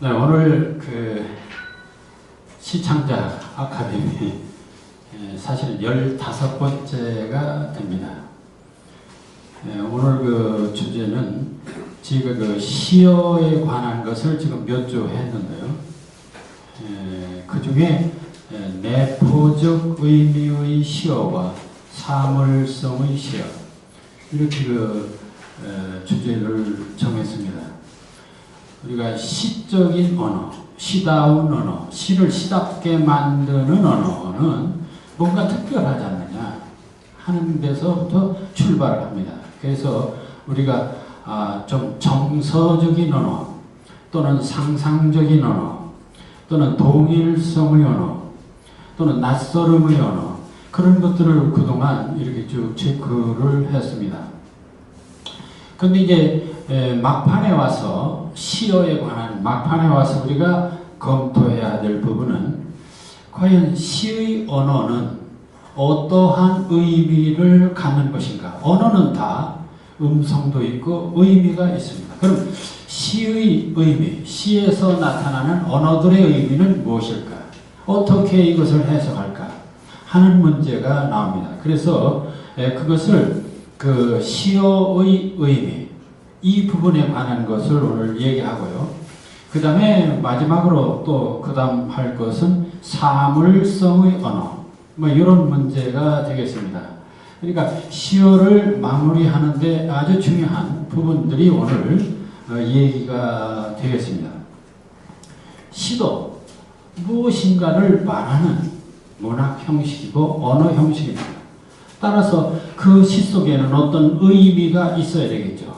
네, 오늘 그 시창작 아카데미 사실은 15번째가 됩니다. 오늘 그 주제는 제가 그 시어에 관한 것을 지금 몇 주 했는데요. 그 중에 내포적 의미의 시어와 사물성의 시어 이렇게 그 주제를 정했습니다. 우리가 시적인 언어, 시다운 언어, 시를 시답게 만드는 언어는 뭔가 특별하지 않느냐 하는 데서부터 출발을 합니다. 그래서 우리가 좀 정서적인 언어 또는 상상적인 언어 또는 동일성의 언어 또는 낯설음의 언어 그런 것들을 그동안 이렇게 쭉 체크를 했습니다. 근데 이제 막판에 와서 시어에 관한 막판에 와서 우리가 검토해야 될 부분은 과연 시의 언어는 어떠한 의미를 갖는 것인가? 언어는 다 음성도 있고 의미가 있습니다. 그럼 시의 의미, 시에서 나타나는 언어들의 의미는 무엇일까? 어떻게 이것을 해석할까? 하는 문제가 나옵니다. 그래서 그것을 그 시어의 의미 이 부분에 관한 것을 오늘 얘기하고요. 그 다음에 마지막으로 또 그 다음 할 것은 사물성의 언어 뭐 이런 문제가 되겠습니다. 그러니까 시어를 마무리하는데 아주 중요한 부분들이 오늘 얘기가 되겠습니다. 시도 무엇인가를 말하는 문학 형식이고 언어 형식입니다. 따라서 그 시 속에는 어떤 의미가 있어야 되겠죠.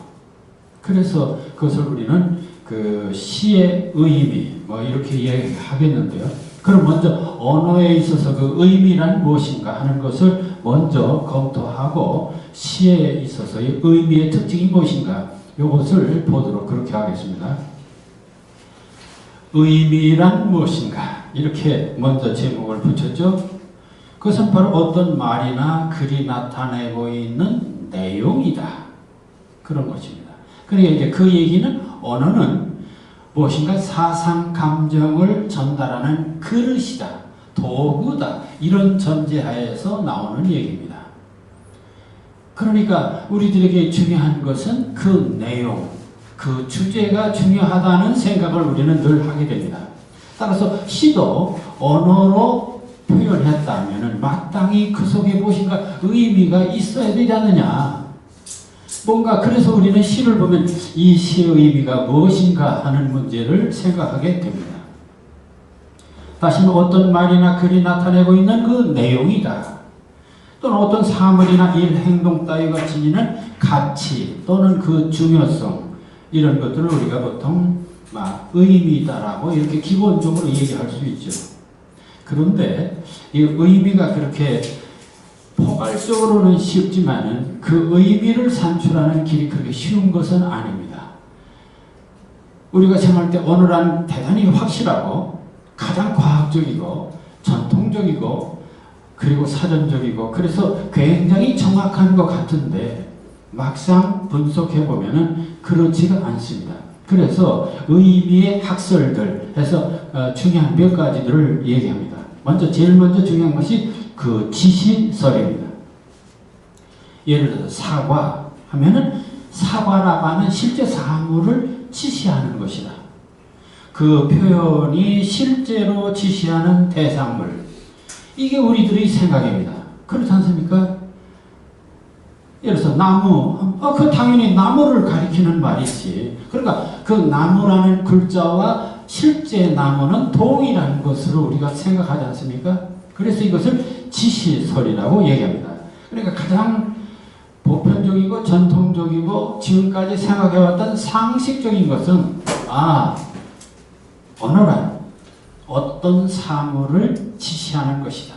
그래서 그것을 우리는 그 시의 의미 뭐 이렇게 이야기하겠는데요. 그럼 먼저 언어에 있어서 그 의미란 무엇인가 하는 것을 먼저 검토하고 시에 있어서의 의미의 특징이 무엇인가 이것을 보도록 그렇게 하겠습니다. 의미란 무엇인가 이렇게 먼저 제목을 붙였죠. 그것은 바로 어떤 말이나 글이 나타내고 있는 내용이다. 그런 것입니다. 그러니까 이제 그 얘기는 언어는 무엇인가 사상, 감정을 전달하는 그릇이다, 도구다 이런 전제하에서 나오는 얘기입니다. 그러니까 우리들에게 중요한 것은 그 내용, 그 주제가 중요하다는 생각을 우리는 늘 하게 됩니다. 따라서 시도 언어로 표현했다면 마땅히 그 속에 무엇인가 의미가 있어야 되지 않느냐. 뭔가 그래서 우리는 시를 보면 이 시의 의미가 무엇인가 하는 문제를 생각하게 됩니다. 다시는 어떤 말이나 글이 나타내고 있는 그 내용이다. 또는 어떤 사물이나 일, 행동 따위가 지니는 가치 또는 그 중요성 이런 것들을 우리가 보통 의미다라고 이렇게 기본적으로 얘기할 수 있죠. 그런데 이 의미가 그렇게 포괄적으로는 쉽지만은 그 의미를 산출하는 길이 그렇게 쉬운 것은 아닙니다. 우리가 생각할 때 언어란 대단히 확실하고 가장 과학적이고 전통적이고 그리고 사전적이고 그래서 굉장히 정확한 것 같은데 막상 분석해 보면은 그렇지가 않습니다. 그래서 의미의 학설들 해서 중요한 몇 가지들을 얘기합니다. 제일 먼저 중요한 것이 그 지시설입니다. 예를 들어서 사과 하면은 사과라고 하는 실제 사물을 지시하는 것이다. 그 표현이 실제로 지시하는 대상물. 이게 우리들의 생각입니다. 그렇지 않습니까? 예를 들어서 나무, 그 당연히 나무를 가리키는 말이지. 그러니까 그 나무라는 글자와 실제 나무는 동일한 것으로 우리가 생각하지 않습니까? 그래서 이것을 지시설이라고 얘기합니다. 그러니까 가장 보편적이고 전통적이고 지금까지 생각해왔던 상식적인 것은 언어란 어떤 사물을 지시하는 것이다.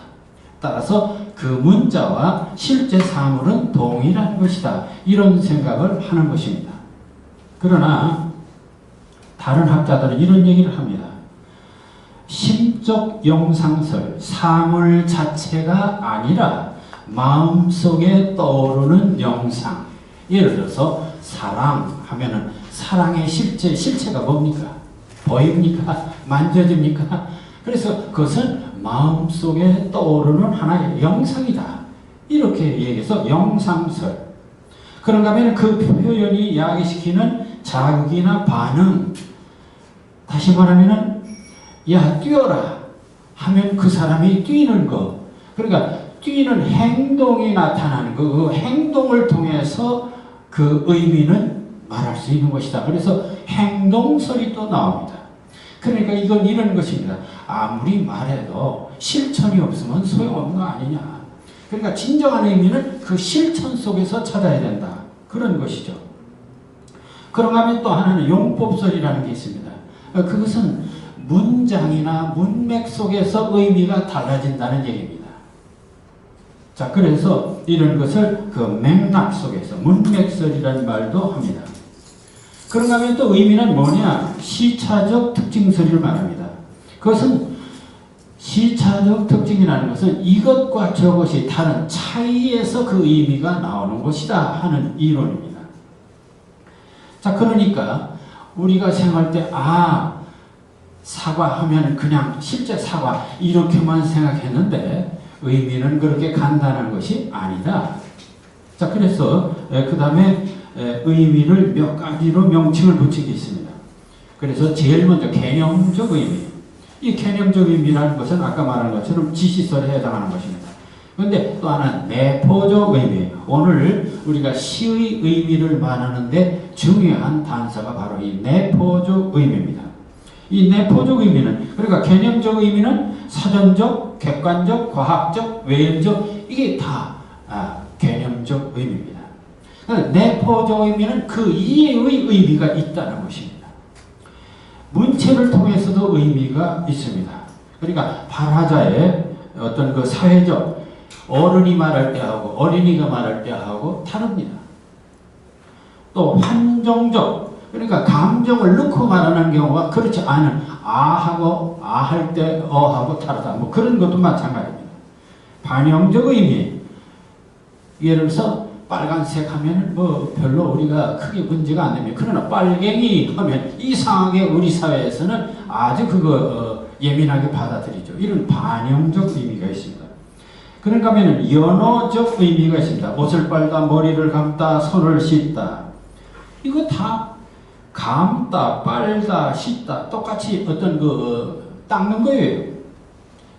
따라서 그 문자와 실제 사물은 동일한 것이다. 이런 생각을 하는 것입니다. 그러나 다른 학자들은 이런 얘기를 합니다. 심적 영상설, 사물 자체가 아니라 마음속에 떠오르는 영상. 예를 들어서 사랑 하면은 사랑의 실체가 뭡니까? 보입니까? 만져집니까? 그래서 그것은 마음속에 떠오르는 하나의 영상이다. 이렇게 얘기해서 영상설. 그런가 하면 그 표현이 야기시키는 자극이나 반응, 다시 말하면은 야 뛰어라 하면 그 사람이 뛰는 거, 그러니까 뛰는 행동이 나타나는 그 행동을 통해서 그 의미는 말할 수 있는 것이다. 그래서 행동설이 또 나옵니다. 그러니까 이건 이런 것입니다. 아무리 말해도 실천이 없으면 소용없는 거 아니냐. 그러니까 진정한 의미는 그 실천 속에서 찾아야 된다. 그런 것이죠. 그런가 하면 또 하나는 용법설이라는 게 있습니다. 그것은 문장이나 문맥 속에서 의미가 달라진다는 얘기입니다. 자, 그래서 이런 것을 그 맥락 속에서 문맥설이라는 말도 합니다. 그런가 하면 또 의미는 뭐냐? 시차적 특징설을 말합니다. 그것은 시차적 특징이라는 것은 이것과 저것이 다른 차이에서 그 의미가 나오는 것이다 하는 이론입니다. 자, 그러니까 우리가 생각할 때 사과하면 그냥 실제 사과 이렇게만 생각했는데 의미는 그렇게 간단한 것이 아니다. 자, 그래서 그 다음에 의미를 몇 가지로 명칭을 붙인 게 있습니다. 그래서 제일 먼저 개념적 의미. 이 개념적 의미라는 것은 아까 말한 것처럼 지시설에 해당하는 것입니다. 그런데 또 하나는 내포적 의미. 오늘 우리가 시의 의미를 말하는데 중요한 단서가 바로 이 내포적 의미입니다. 이 내포적 의미는, 그러니까 개념적 의미는 사전적, 객관적, 과학적, 외연적, 이게 다 개념적 의미입니다. 내포적 의미는 그 이외의 의미가 있다는 것입니다. 문체를 통해서도 의미가 있습니다. 그러니까 발화자의 어떤 그 사회적, 어른이 말할 때하고 어린이가 말할 때하고 다릅니다. 또 환정적, 그러니까 감정을 넣고 말하는 경우가 그렇지 않은 아하고 아할 때 어하고 다르다. 뭐 그런 것도 마찬가지입니다. 반영적 의미, 예를 들어서 빨간색 하면 뭐 별로 우리가 크게 문제가 안 됩니다. 그러나 빨갱이 하면 이상하게 우리 사회에서는 아주 그거 예민하게 받아들이죠. 이런 반영적 의미가 있습니다. 그런가 하면 연어적 의미가 있습니다. 옷을 빨다, 머리를 감다, 손을 씻다. 이거 다 감다, 빨다, 씻다 똑같이 어떤 닦는 거예요.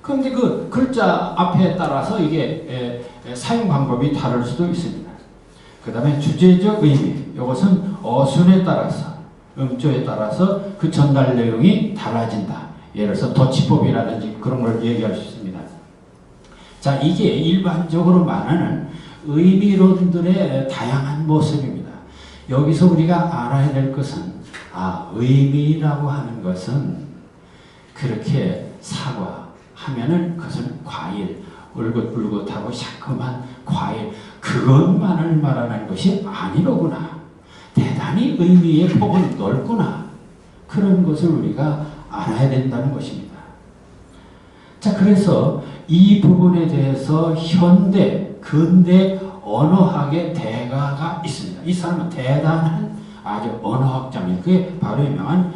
그런데 그 글자 앞에 따라서 이게 사용 방법이 다를 수도 있습니다. 그 다음에 주제적 의미, 이것은 어순에 따라서, 음조에 따라서 그 전달 내용이 달라진다. 예를 들어서 도치법이라든지 그런 걸 얘기할 수 있습니다. 자, 이게 일반적으로 말하는 의미론들의 다양한 모습입니다. 여기서 우리가 알아야 될 것은 의미라고 하는 것은 그렇게 사과하면은 그것은 과일, 울긋불긋하고 새콤한 과일, 그것만을 말하는 것이 아니로구나. 대단히 의미의 폭은 넓구나. 그런 것을 우리가 알아야 된다는 것입니다. 자, 그래서 이 부분에 대해서 현대, 근대 언어학의 대가가 있습니다. 이 사람은 대단한 아주 언어학자입니다. 그게 바로 유명한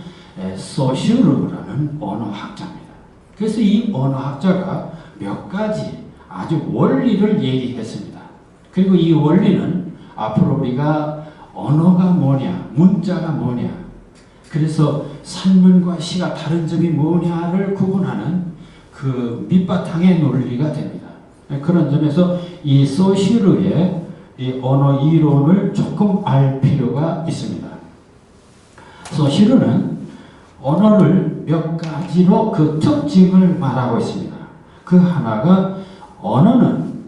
소슈르라는 언어학자입니다. 그래서 이 언어학자가 몇 가지 아주 원리를 얘기했습니다. 그리고 이 원리는 앞으로 우리가 언어가 뭐냐, 문자가 뭐냐, 그래서 산문과 시가 다른 점이 뭐냐를 구분하는 그 밑바탕의 논리가 됩니다. 그런 점에서 이 소슈르의 이 언어 이론을 조금 알 필요가 있습니다. 소슈르는 언어를 몇 가지로 그 특징을 말하고 있습니다. 그 하나가 언어는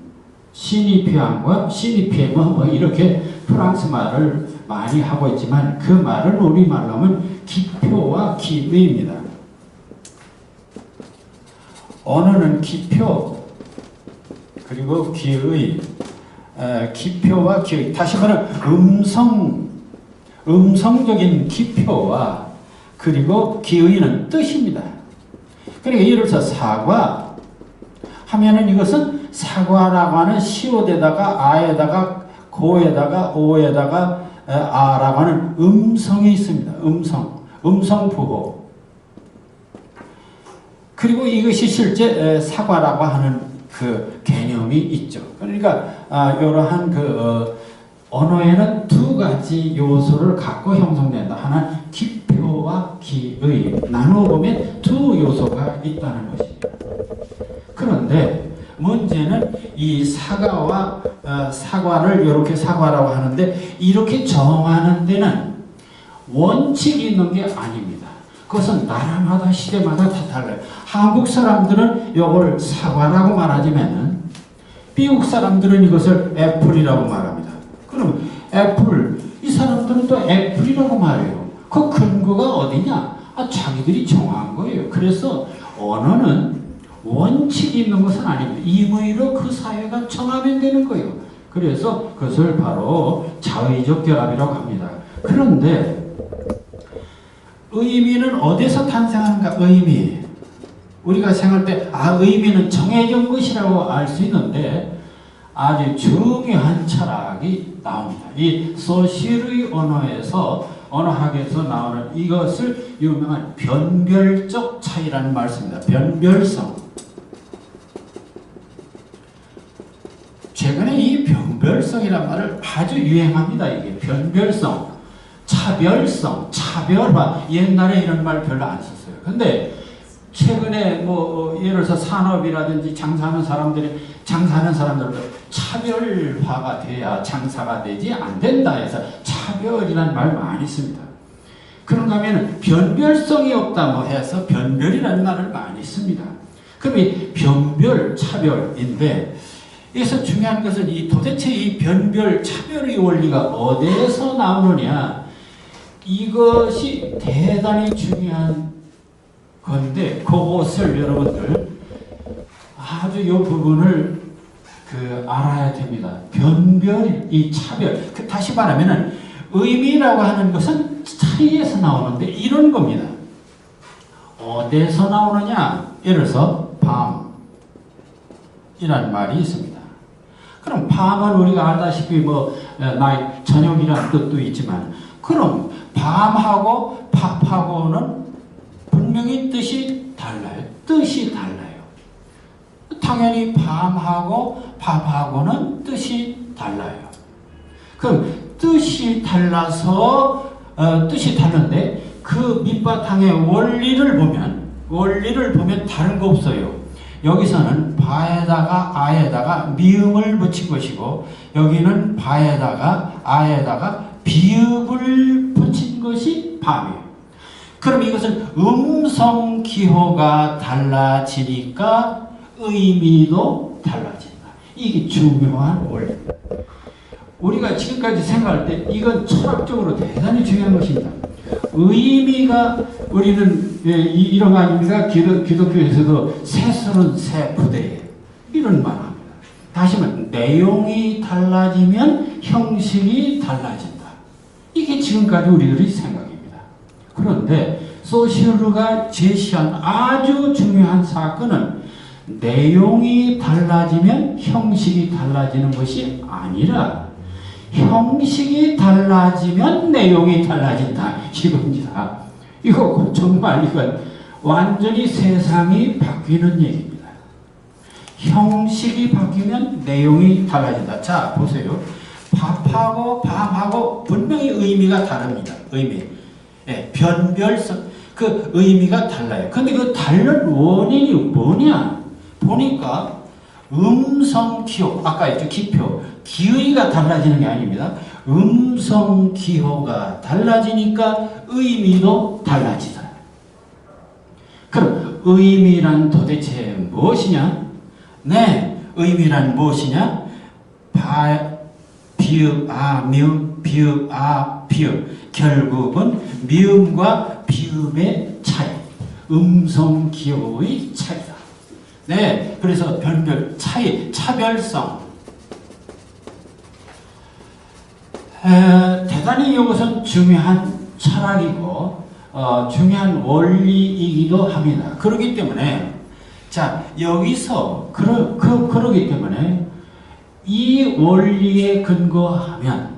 시니피앙과 시니피엠 뭐 이렇게 프랑스 말을 많이 하고 있지만 그 말은 우리말로 하면 기표와 기의입니다. 언어는 기표 그리고 기의, 기표와 기의, 다시 말하면 음성적인 기표와 그리고 기의는 뜻입니다. 그러니까 예를 들어서 사과 하면은 이것은 사과라고 하는 시옷에다가 아에다가 고에다가 오에다가 아라고 하는 음성이 있습니다. 음성 부호. 그리고 이것이 실제 사과라고 하는 그 개념이 있죠. 그러니까 이러한 언어에는 두 가지 요소를 갖고 형성된다. 하나는 기표와 기의. 나누어 보면 두 요소가 있다는 것입니다. 그런데 문제는 이 사과와 사과를 이렇게 사과라고 하는데 이렇게 정하는 데는 원칙이 있는 게 아닙니다. 그것은 나라마다 시대마다 다 달라요. 한국 사람들은 이걸 사과라고 말하지만 미국 사람들은 이것을 애플이라고 말합니다. 그럼 애플, 이 사람들은 또 애플이라고 말해요. 그 근거가 어디냐? 자기들이 정한 거예요. 그래서 언어는 원칙이 있는 것은 아닙니다. 임의로 그 사회가 정하면 되는 거예요. 그래서 그것을 바로 자의적 결합이라고 합니다. 그런데 의미는 어디서 탄생하는가? 의미. 우리가 생각할 때 의미는 정해진 것이라고 알 수 있는데 아주 중요한 철학이 나옵니다. 이 소시르의 언어학에서 나오는 이것을 유명한 변별적 차이라는 말씀입니다. 변별성. 최근에 이 변별성이라는 말을 아주 유행합니다. 이게 변별성, 차별성, 차별화. 옛날에 이런 말 별로 안 썼어요. 근데 최근에 예를 들어서 산업이라든지 장사하는 사람들도 차별화가 돼야 장사가 되지 안 된다 해서 차별이라는 말 많이 씁니다. 그런가 하면 변별성이 없다 해서 변별이라는 말을 많이 씁니다. 그럼 이 변별, 차별인데 여기서 중요한 것은 도대체 이 변별, 차별의 원리가 어디에서 나오느냐, 이것이 대단히 중요한 건데 그것을 여러분들 아주 이 부분을 알아야 됩니다. 변별, 이 차별. 다시 말하면은 의미라고 하는 것은 차이에서 나오는데 이런 겁니다. 어디에서 나오느냐? 예를 들어서 밤이라는 말이 있습니다. 그럼 밤은 우리가 알다시피 나이 저녁이라는 뜻도 있지만 그럼 밤하고 밥하고는 분명히 뜻이 달라요. 뜻이 달라요. 당연히 밤하고 밥하고는 뜻이 달라요. 그럼 뜻이 달라서 뜻이 다른데 그 밑바탕의 원리를 보면 다른 거 없어요. 여기서는 바에다가 아에다가 미음을 붙인 것이고 여기는 바에다가 아에다가 비읍을 붙인 것이 밤이에요. 그럼 이것은 음성 기호가 달라지니까 의미도 달라진다. 이게 중요한 원리입니다. 우리가 지금까지 생각할 때 이건 철학적으로 대단히 중요한 것입니다. 의미가 우리는 이런 거 아닙니까? 기독교에서도 새술은 새 부대에 이런 말 합니다. 다시 말하면 내용이 달라지면 형식이 달라진다. 이게 지금까지 우리들의 생각입니다. 그런데 소시르가 제시한 아주 중요한 사건은 내용이 달라지면 형식이 달라지는 것이 아니라 형식이 달라지면 내용이 달라진다. 이겁니다. 이거 정말 이건 완전히 세상이 바뀌는 얘기입니다. 형식이 바뀌면 내용이 달라진다. 자, 보세요. 밥하고 밤하고 분명히 의미가 다릅니다. 의미. 변별성. 그 의미가 달라요. 근데 그 다른 원인이 뭐냐? 보니까 음성 기호, 아까 있죠, 기표. 기의가 달라지는 게 아닙니다. 음성 기호가 달라지니까 의미도 달라지다. 그럼 의미란 도대체 무엇이냐? 네, 의미란 무엇이냐? 비읍, 미음, 비읍, 비읍. 결국은 미음과 비읍의 차이, 음성 기호의 차이다. 네, 그래서 변별, 차이, 차별성. 대단히 이것은 중요한 철학이고 중요한 원리이기도 합니다. 그렇기 때문에 자 여기서 그러기 때문에 이 원리에 근거하면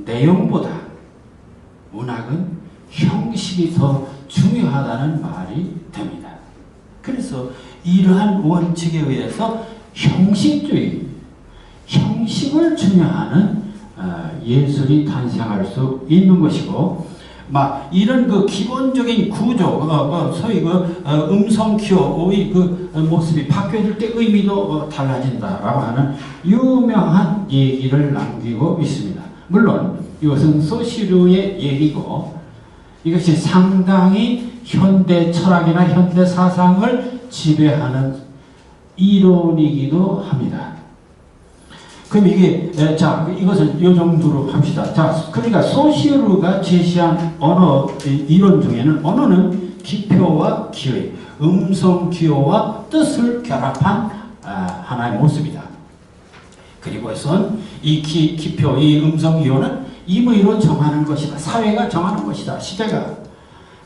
내용보다 문학은 형식이 더 중요하다는 말이 됩니다. 그래서 이러한 원칙에 의해서 형식주의, 형식을 중요하는 예술이 탄생할 수 있는 것이고, 막 이런 그 기본적인 구조, 소위 음성 기호의 모습이 바뀌어질 때 의미도 달라진다라고 하는 유명한 얘기를 남기고 있습니다. 물론 이것은 소시르의 얘기고, 이것이 상당히 현대 철학이나 현대 사상을 지배하는 이론이기도 합니다. 그럼 이게, 자, 이것은 이 정도로 합시다. 자, 그러니까 소시르가 제시한 언어 이론 중에는 언어는 기표와 기의, 음성 기호와 뜻을 결합한 하나의 모습이다. 그리고선 이 기표, 이 음성 기호는 임의로 정하는 것이다. 사회가 정하는 것이다. 시대가.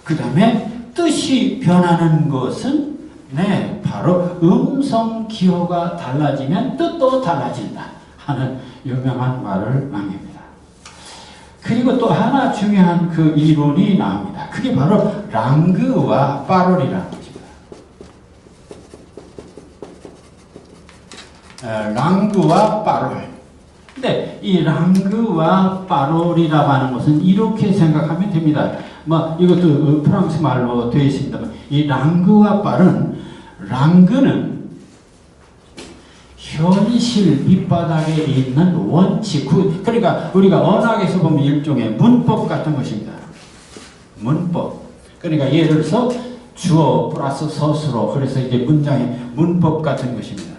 그 다음에 뜻이 변하는 것은 바로 음성 기호가 달라지면 뜻도 달라진다 하는 유명한 말을 남깁니다. 그리고 또 하나 중요한 그 이론이 나옵니다. 그게 바로 랑그와 파롤이라는 것입니다. 랑그와 파롤. 근데 이 랑그와 파롤이라고 하는 것은 이렇게 생각하면 됩니다. 이것도 프랑스 말로 되어 있습니다만, 이 랑그와 파롤은, 랑그는 현실 밑바닥에 있는 원칙, 그러니까 우리가 언어학에서 보면 일종의 문법 같은 것입니다. 문법. 그러니까 예를 들어서 주어 플러스 서술어, 그래서 이제 문장의 문법 같은 것입니다.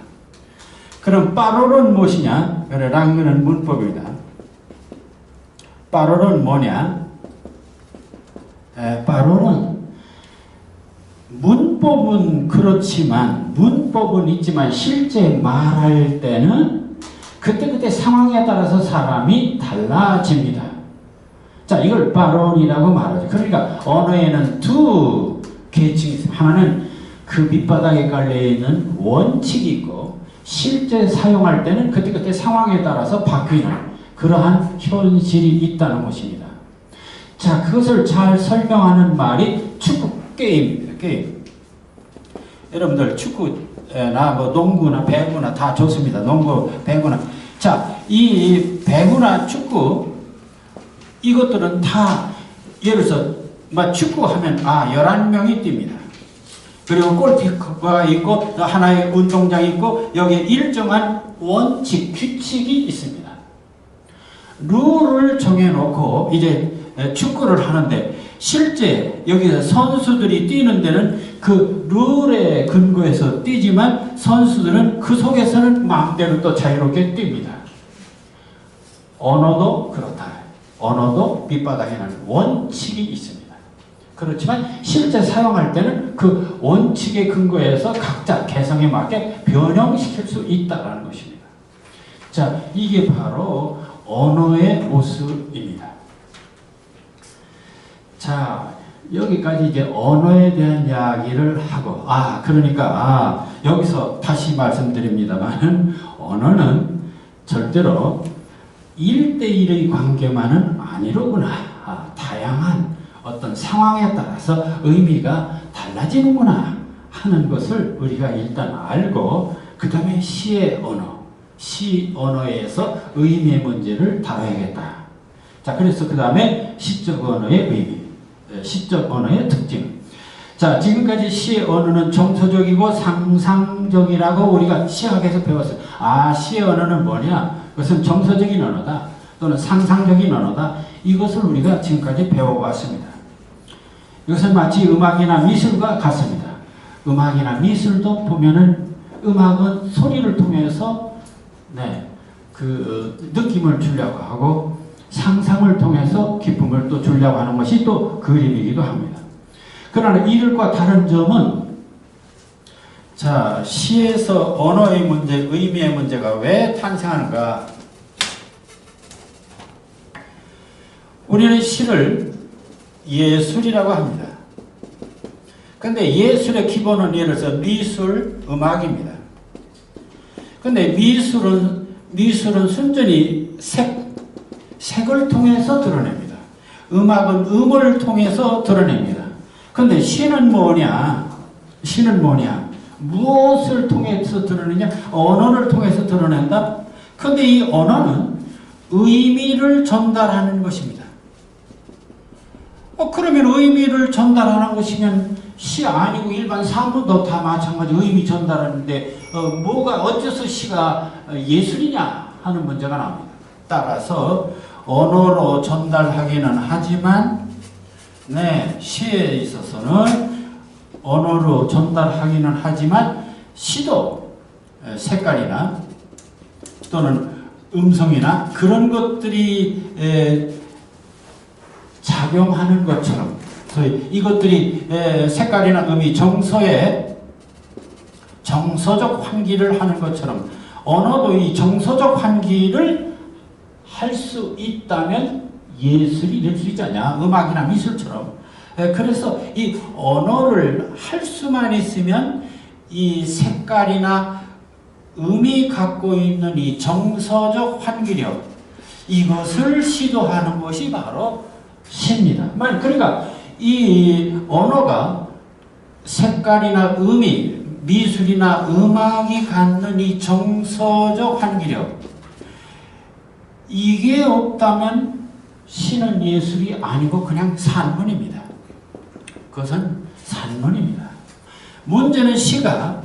그럼 파롤은 무엇이냐? 그래, 랑그는 문법입니다. 파롤은 뭐냐? 파롤은 문법은 그렇지만, 문법은 있지만 실제 말할 때는 그때그때 상황에 따라서 사람이 달라집니다. 자, 이걸 파롤이라고 말하죠. 그러니까 언어에는 두 계층이 있습니다. 하나는 그 밑바닥에 깔려있는 원칙이 있고, 실제 사용할 때는 그때그때 상황에 따라서 바뀌는 그러한 현실이 있다는 것입니다. 자, 그것을 잘 설명하는 말이 축구 게임입니다. 게임. 여러분들 축구나 농구나 배구나 다 좋습니다. 농구, 배구나. 자, 이 배구나 축구, 이것들은 다 예를 들어서 축구하면 11명이 뜁니다. 그리고 골키퍼가 있고 하나의 운동장이 있고 여기에 일정한 원칙, 규칙이 있습니다. 룰을 정해놓고 이제 축구를 하는데, 실제 여기서 선수들이 뛰는 데는 그 룰에 근거해서 뛰지만 선수들은 그 속에서는 마음대로 또 자유롭게 뜁니다. 언어도 그렇다. 언어도 밑바닥에는 원칙이 있습니다. 그렇지만 실제 사용할 때는 그 원칙에 근거해서 각자 개성에 맞게 변형시킬 수 있다는 것입니다. 자, 이게 바로 언어의 모습입니다. 자, 여기까지 이제 언어에 대한 이야기를 하고, 그러니까, 여기서 다시 말씀드립니다만, 언어는 절대로 1대1의 관계만은 아니로구나. 다양한 어떤 상황에 따라서 의미가 달라지는구나 하는 것을 우리가 일단 알고, 그 다음에 시의 언어, 시 언어에서 의미의 문제를 다뤄야겠다. 자, 그래서 그 다음에 시적 언어의 의미, 시적 언어의 특징. 자, 지금까지 시의 언어는 정서적이고 상상적이라고 우리가 시학에서 배웠어요. 시의 언어는 뭐냐? 그것은 정서적인 언어다, 또는 상상적인 언어다. 이것을 우리가 지금까지 배워왔습니다. 이것은 마치 음악이나 미술과 같습니다. 음악이나 미술도 보면은 음악은 소리를 통해서 그 느낌을 주려고 하고, 상상을 통해서 기쁨을 또 주려고 하는 것이 또 그림이기도 합니다. 그러나 이들과 다른 점은, 자, 시에서 언어의 문제, 의미의 문제가 왜 탄생하는가? 우리는 시를 예술이라고 합니다. 근데 예술의 기본은 예를 들어서 미술, 음악입니다. 근데 미술은 순전히 색을 통해서 드러냅니다. 음악은 음을 통해서 드러냅니다. 근데 시는 뭐냐? 시는 뭐냐? 무엇을 통해서 드러내냐? 언어를 통해서 드러낸다. 그런데 이 언어는 의미를 전달하는 것입니다. 그러면 의미를 전달하는 것이면 시 아니고 일반 사문도 다 마찬가지 의미 전달하는데 뭐가 어째서 시가 예술이냐 하는 문제가 나옵니다. 따라서 언어로 전달하기는 하지만 시에 있어서는 언어로 전달하기는 하지만 시도 색깔이나 또는 음성이나 그런 것들이 작용하는 것처럼 소위 이것들이 색깔이나 음이 정서적 환기를 하는 것처럼 언어도 이 정서적 환기를 할 수 있다면 예술이 될 수 있지 않냐. 음악이나 미술처럼. 그래서 이 언어를 할 수만 있으면 이 색깔이나 음이 갖고 있는 이 정서적 환기력, 이것을 시도하는 것이 바로 시입니다. 그러니까 이 언어가 색깔이나 음이, 미술이나 음악이 갖는 이 정서적 환기력, 이게 없다면 시는 예술이 아니고 그냥 산문입니다. 그것은 산문입니다. 문제는 시가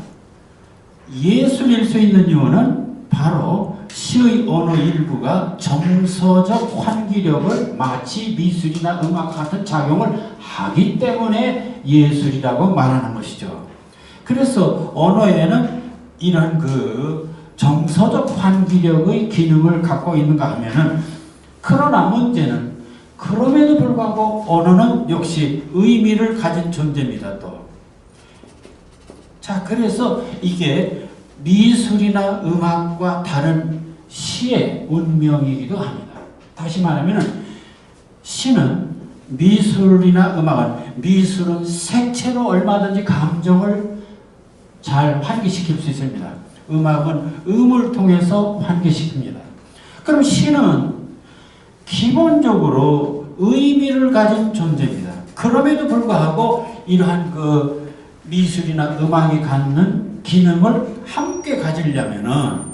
예술일 수 있는 이유는 바로 시의 어느 일부가 정서적 환기력을 마치 미술이나 음악 같은 작용을 하기 때문에 예술이라고 말하는 것이죠. 그래서 언어에는 이런 정서적 환기력의 기능을 갖고 있는가 하면은, 그러나 문제는 그럼에도 불구하고 언어는 역시 의미를 가진 존재입니다. 또 그래서 이게 미술이나 음악과 다른 시의 운명이기도 합니다. 다시 말하면 시는 미술이나 음악은, 미술은 색채로 얼마든지 감정을 잘 환기시킬 수 있습니다. 음악은 음을 통해서 환기시킵니다. 그럼 시는 기본적으로 의미를 가진 존재입니다. 그럼에도 불구하고 이러한 미술이나 음악이 갖는 기능을 함께 가지려면은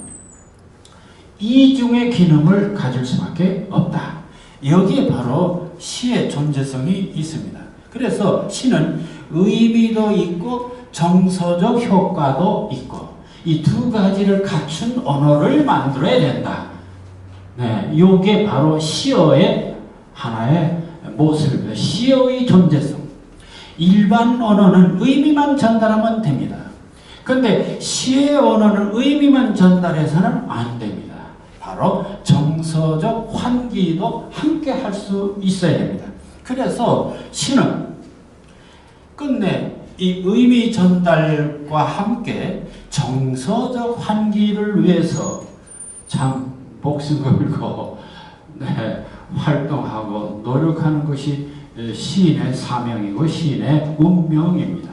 이중의 기능을 가질 수밖에 없다. 여기에 바로 시의 존재성이 있습니다. 그래서 시는 의미도 있고 정서적 효과도 있고 이 두 가지를 갖춘 언어를 만들어야 된다. 이게 바로 시어의 하나의 모습입니다. 시어의 존재성. 일반 언어는 의미만 전달하면 됩니다. 그런데 시의 언어는 의미만 전달해서는 안 됩니다. 바로 정서적 환기도 함께 할 수 있어야 됩니다. 그래서 시는 끝내 이 의미 전달과 함께 정서적 환기를 위해서 참 목숨 걸고 활동하고 노력하는 것이 시인의 사명이고 시인의 운명입니다.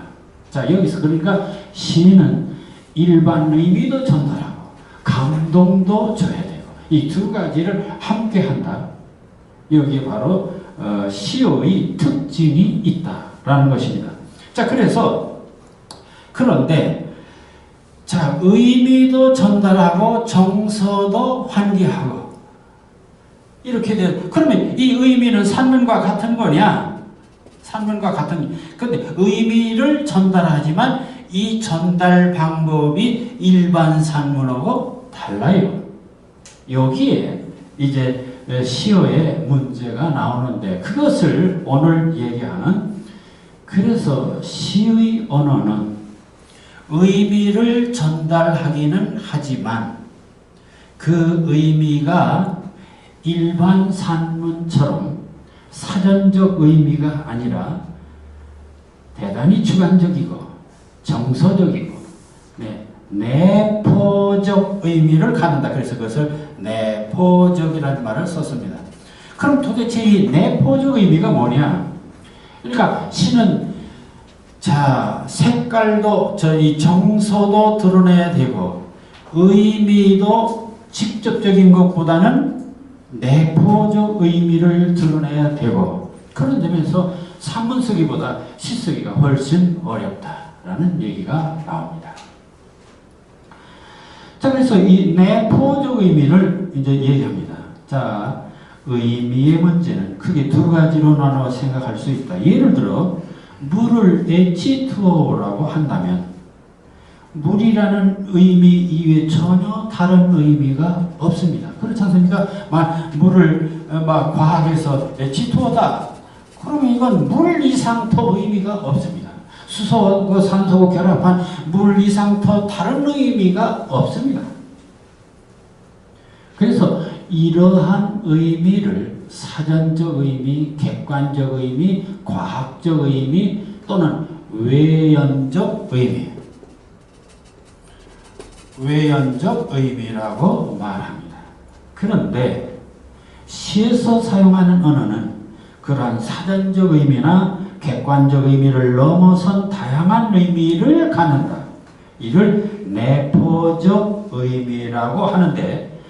여기서 그러니까 시인은 일반 의미도 전달하고 감동도 줘야 되고 이 두 가지를 함께 한다. 여기에 바로 시의 특징이 있다라는 것입니다. 그래서 그런데 의미도 전달하고 정서도 환기하고 이렇게 돼. 그러면 이 의미는 산문과 같은 거냐? 산문과 같은. 근데 의미를 전달하지만 이 전달 방법이 일반 산문하고 달라요. 여기에 이제 시어의 문제가 나오는데 그것을 오늘 얘기하는, 그래서 시의 언어는 의미를 전달하기는 하지만 그 의미가 일반 산문처럼 사전적 의미가 아니라 대단히 주관적이고 정서적이고 내포적 의미를 갖는다. 그래서 그것을 내포적이라는 말을 썼습니다. 그럼 도대체 이 내포적 의미가 뭐냐? 그러니까 시는 색깔도 이 정서도 드러내야 되고 의미도 직접적인 것보다는 내포적 의미를 드러내야 되고, 그런 점에서 산문 쓰기보다 시 쓰기가 훨씬 어렵다. 라는 얘기가 나옵니다. 자, 그래서 이 내포적 의미를 이제 얘기합니다. 자, 의미의 문제는 크게 두 가지로 나눠 생각할 수 있다. 예를 들어, 물을 H2O라고 한다면, 물이라는 의미 이외에 전혀 다른 의미가 없습니다. 그렇지 않습니까? 물을 과학에서 H2O다. 그러면 이건 물 이상 더 의미가 없습니다. 수소하고 산소하고 결합한 물 이상 더 다른 의미가 없습니다. 그래서 이러한 의미를 사전적 의미, 객관적 의미, 과학적 의미 또는 외연적 의미, 외연적 의미라고 말합니다. 그런데 시에서 사용하는 언어는 그러한 사전적 의미나 객관적 의미를 넘어선 다양한 의미를 갖는다. 이를 내포적 의미라고 하는데,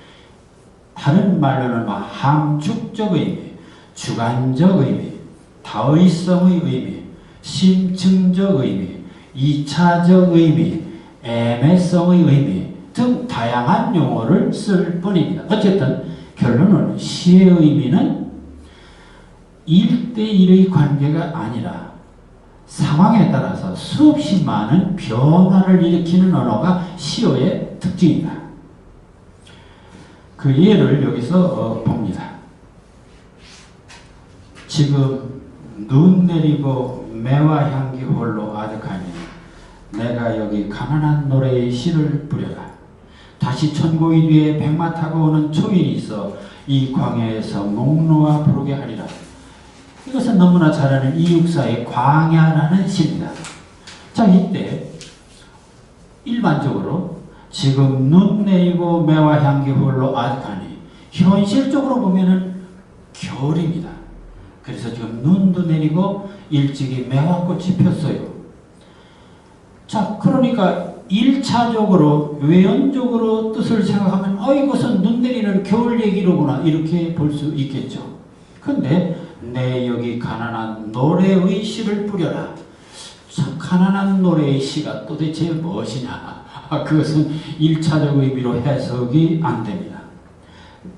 다른 말로는 함축적 의미, 주관적 의미, 다의성의 의미, 심층적 의미, 2차적 의미, 애매성의 의미 등 다양한 용어를 쓸 뿐입니다. 어쨌든 결론은 시의 의미는 1대1의 관계가 아니라 상황에 따라서 수없이 많은 변화를 일으키는 언어가 시어의 특징이다. 그 예를 여기서 봅니다. 지금 눈 내리고 매화 향기 홀로 아득하니 내가 여기 가난한 노래의 시를 부려라. 다시 천고이 뒤에 백마 타고 오는 초인이 있어 이 광야에서 목 놓아 부르게 하리라. 이것은 너무나 잘 아는 이육사의 광야라는 시입니다. 자, 이때 일반적으로 지금 눈 내리고 매화 향기 홀로 아득하니 현실적으로 보면은 겨울입니다. 그래서 지금 눈도 내리고 일찍이 매화꽃이 폈어요. 자, 그러니까 1차적으로 외연적으로 뜻을 생각하면 이것은 눈 내리는 겨울 얘기로구나 이렇게 볼 수 있겠죠. 근데 내 여기 가난한 노래의 시를 뿌려라. 참 가난한 노래의 시가 도대체 무엇이냐. 그것은 1차적 의미로 해석이 안 됩니다.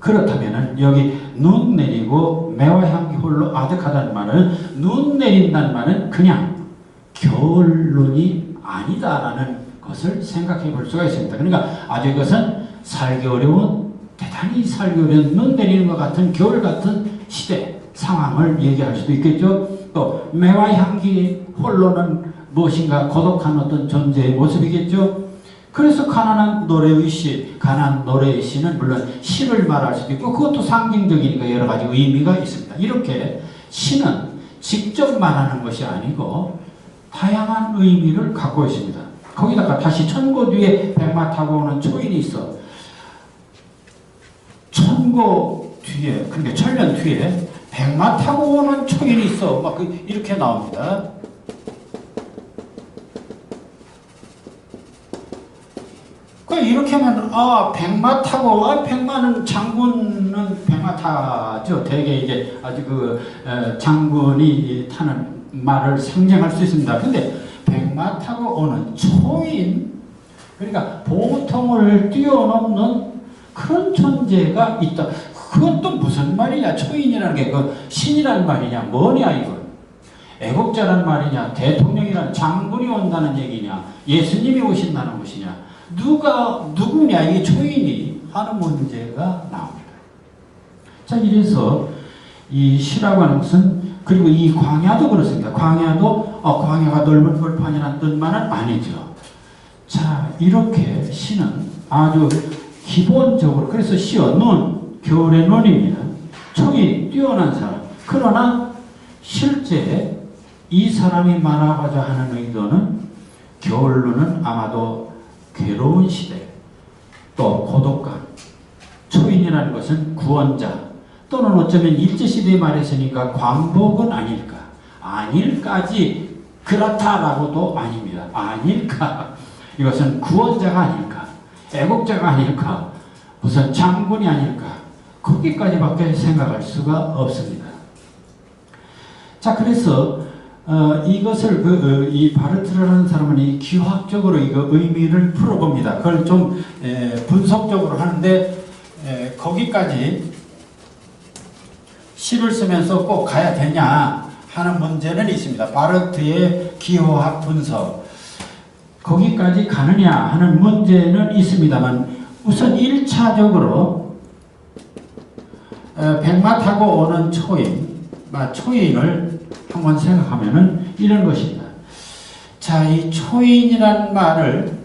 그렇다면 여기 눈 내리고 매화 향기 홀로 아득하다는 말은 눈 내린다는 말은 그냥 겨울눈이 아니다라는 것을 생각해 볼 수가 있습니다. 그러니까 아주 이것은 살기 어려운, 대단히 살기 어려운 눈 내리는 것 같은 겨울 같은 시대 상황을 얘기할 수도 있겠죠. 또 매화 향기 홀로는 무엇인가 고독한 어떤 존재의 모습이겠죠. 그래서 가난한 노래의 시, 가난한 노래의 시는 물론 시를 말할 수도 있고 그것도 상징적이니까 여러 가지 의미가 있습니다. 이렇게 시는 직접 말하는 것이 아니고 다양한 의미를 갖고 있습니다. 거기다가 다시 천고 뒤에 백마 타고 오는 초인이 있어. 천고 뒤에, 그러니까 천년 뒤에 백마 타고 오는 초인이 있어. 막 이렇게 나옵니다. 이렇게 하면 백마 타고 백마는 장군은 백마 타죠. 대개 이제 아주 장군이 타는 말을 상징할 수 있습니다. 근데 백마 타고 오는 초인, 그러니까 보통을 뛰어넘는 그런 존재가 있다. 그건 또 무슨 말이냐? 초인이라는 게 신이라는 말이냐? 뭐냐 이건? 애국자란 말이냐? 대통령이란 장군이 온다는 얘기냐? 예수님이 오신다는 것이냐? 누구냐 이게 초인이 하는 문제가 나옵니다. 자, 이래서 이 시라고 하는 것은, 그리고 이 광야도 그렇습니다. 광야도 광야가 넓은 벌판이라는 뜻만은 아니죠. 자, 이렇게 시는 아주 기본적으로, 그래서 시어 눈, 겨울의 눈입니다. 초인, 뛰어난 사람. 그러나 실제 이 사람이 말하고자 하는 의도는 겨울눈은 아마도 괴로운 시대, 또 고독감, 초인이라는 것은 구원자, 또는 어쩌면 일제시대에 말했으니까 광복은 아닐까, 아닐까지 그렇다라고도 아닙니다. 아닐까, 이것은 구원자가 아닐까, 애국자가 아닐까, 무슨 장군이 아닐까, 거기까지밖에 생각할 수가 없습니다. 자, 그래서 이것을 이 바르트라는 사람은 이 기하학적으로 이거 의미를 풀어봅니다. 그걸 좀 분석적으로 하는데 거기까지 시를 쓰면서 꼭 가야 되냐 하는 문제는 있습니다. 바르트의 기호학 분석 거기까지 가느냐 하는 문제는 있습니다만 우선 1차적으로 백마 타고 오는 초인을 한번 생각하면은 이런 것입니다. 자, 이 초인이라는 말을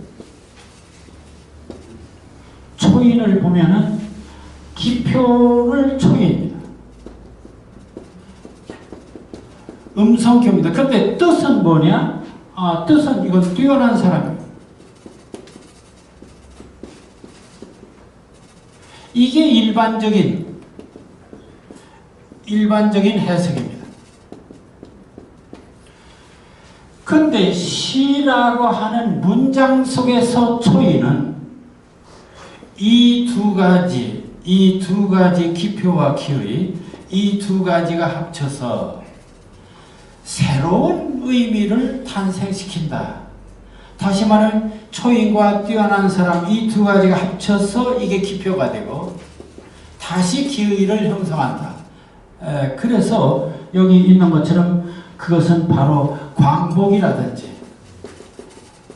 초인을 보면은 기표를 초인입니다. 음성교입니다. 근데 뜻은 뭐냐? 뜻은 이건 뛰어난 사람입니다. 이게 일반적인 해석입니다. 근데 시라고 하는 문장 속에서 초인은 이 두 가지 기표와 기의 이 두 가지가 합쳐서 새로운 의미를 탄생시킨다. 다시 말하면 초인과 뛰어난 사람 이 두 가지가 합쳐서 이게 기표가 되고 다시 기의를 형성한다. 그래서 여기 있는 것처럼 그것은 바로 광복이라든지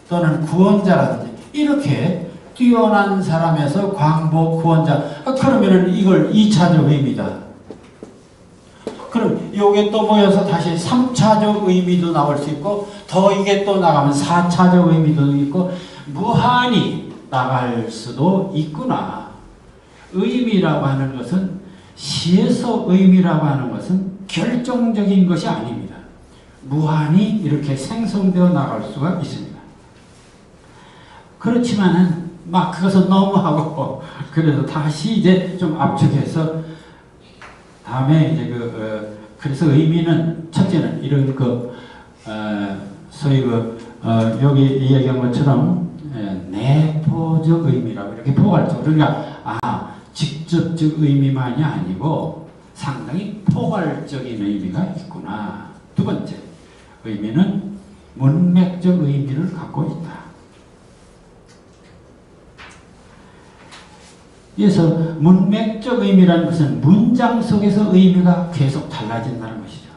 또는 구원자라든지 이렇게 뛰어난 사람에서 광복, 구원자 그러면은 이걸 2차적 의미다. 그럼 요게 또 모여서 다시 3차적 의미도 나올 수 있고 더 이게 또 나가면 4차적 의미도 있고 무한히 나갈 수도 있구나. 의미라고 하는 것은 시에서 의미라고 하는 것은 결정적인 것이 아닙니다. 무한히 이렇게 생성되어 나갈 수가 있습니다. 그렇지만은 막 그것은 너무하고 그래서 다시 이제 좀 압축해서 다음에 이제 그래서 의미는 첫째는 이런 소위 여기 이야기한 것처럼 내포적 의미라고 이렇게 포괄적 그러니까 직접적 의미만이 아니고 상당히 포괄적인 의미가 있구나. 두 번째 의미는 문맥적 의미를 갖고 있다. 그래서 문맥적 의미라는 것은 문장 속에서 의미가 계속 달라진다는 것이죠.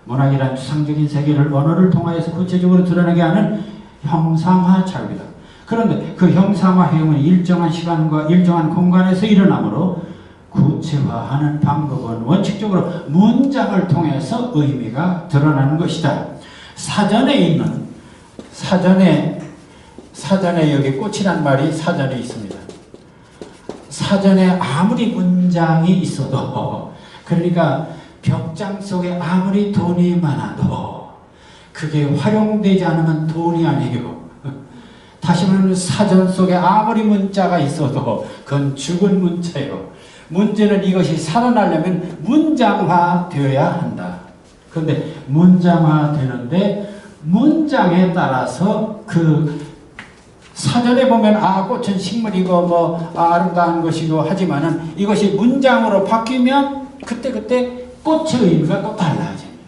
문학이란 추상적인 세계를 언어를 통하여서 구체적으로 드러내게 하는 형상화 작업이다. 그런데 그 형상화 행위는 일정한 시간과 일정한 공간에서 일어나므로 구체화하는 방법은 원칙적으로 문장을 통해서 의미가 드러나는 것이다. 사전에 여기 꽃이란 말이 사전에 있습니다. 사전에 아무리 문장이 있어도 그러니까 벽장 속에 아무리 돈이 많아도 그게 활용되지 않으면 돈이 아니고 다시 말하면 사전 속에 아무리 문자가 있어도 그건 죽은 문자예요. 문제는 이것이 살아나려면 문장화 되어야 한다. 그런데 문장화 되는데 문장에 따라서 사전에 보면 꽃은 식물이고 아름다운 것이고 하지만은 이것이 문장으로 바뀌면 그때 꽃의 의미가 또 달라집니다.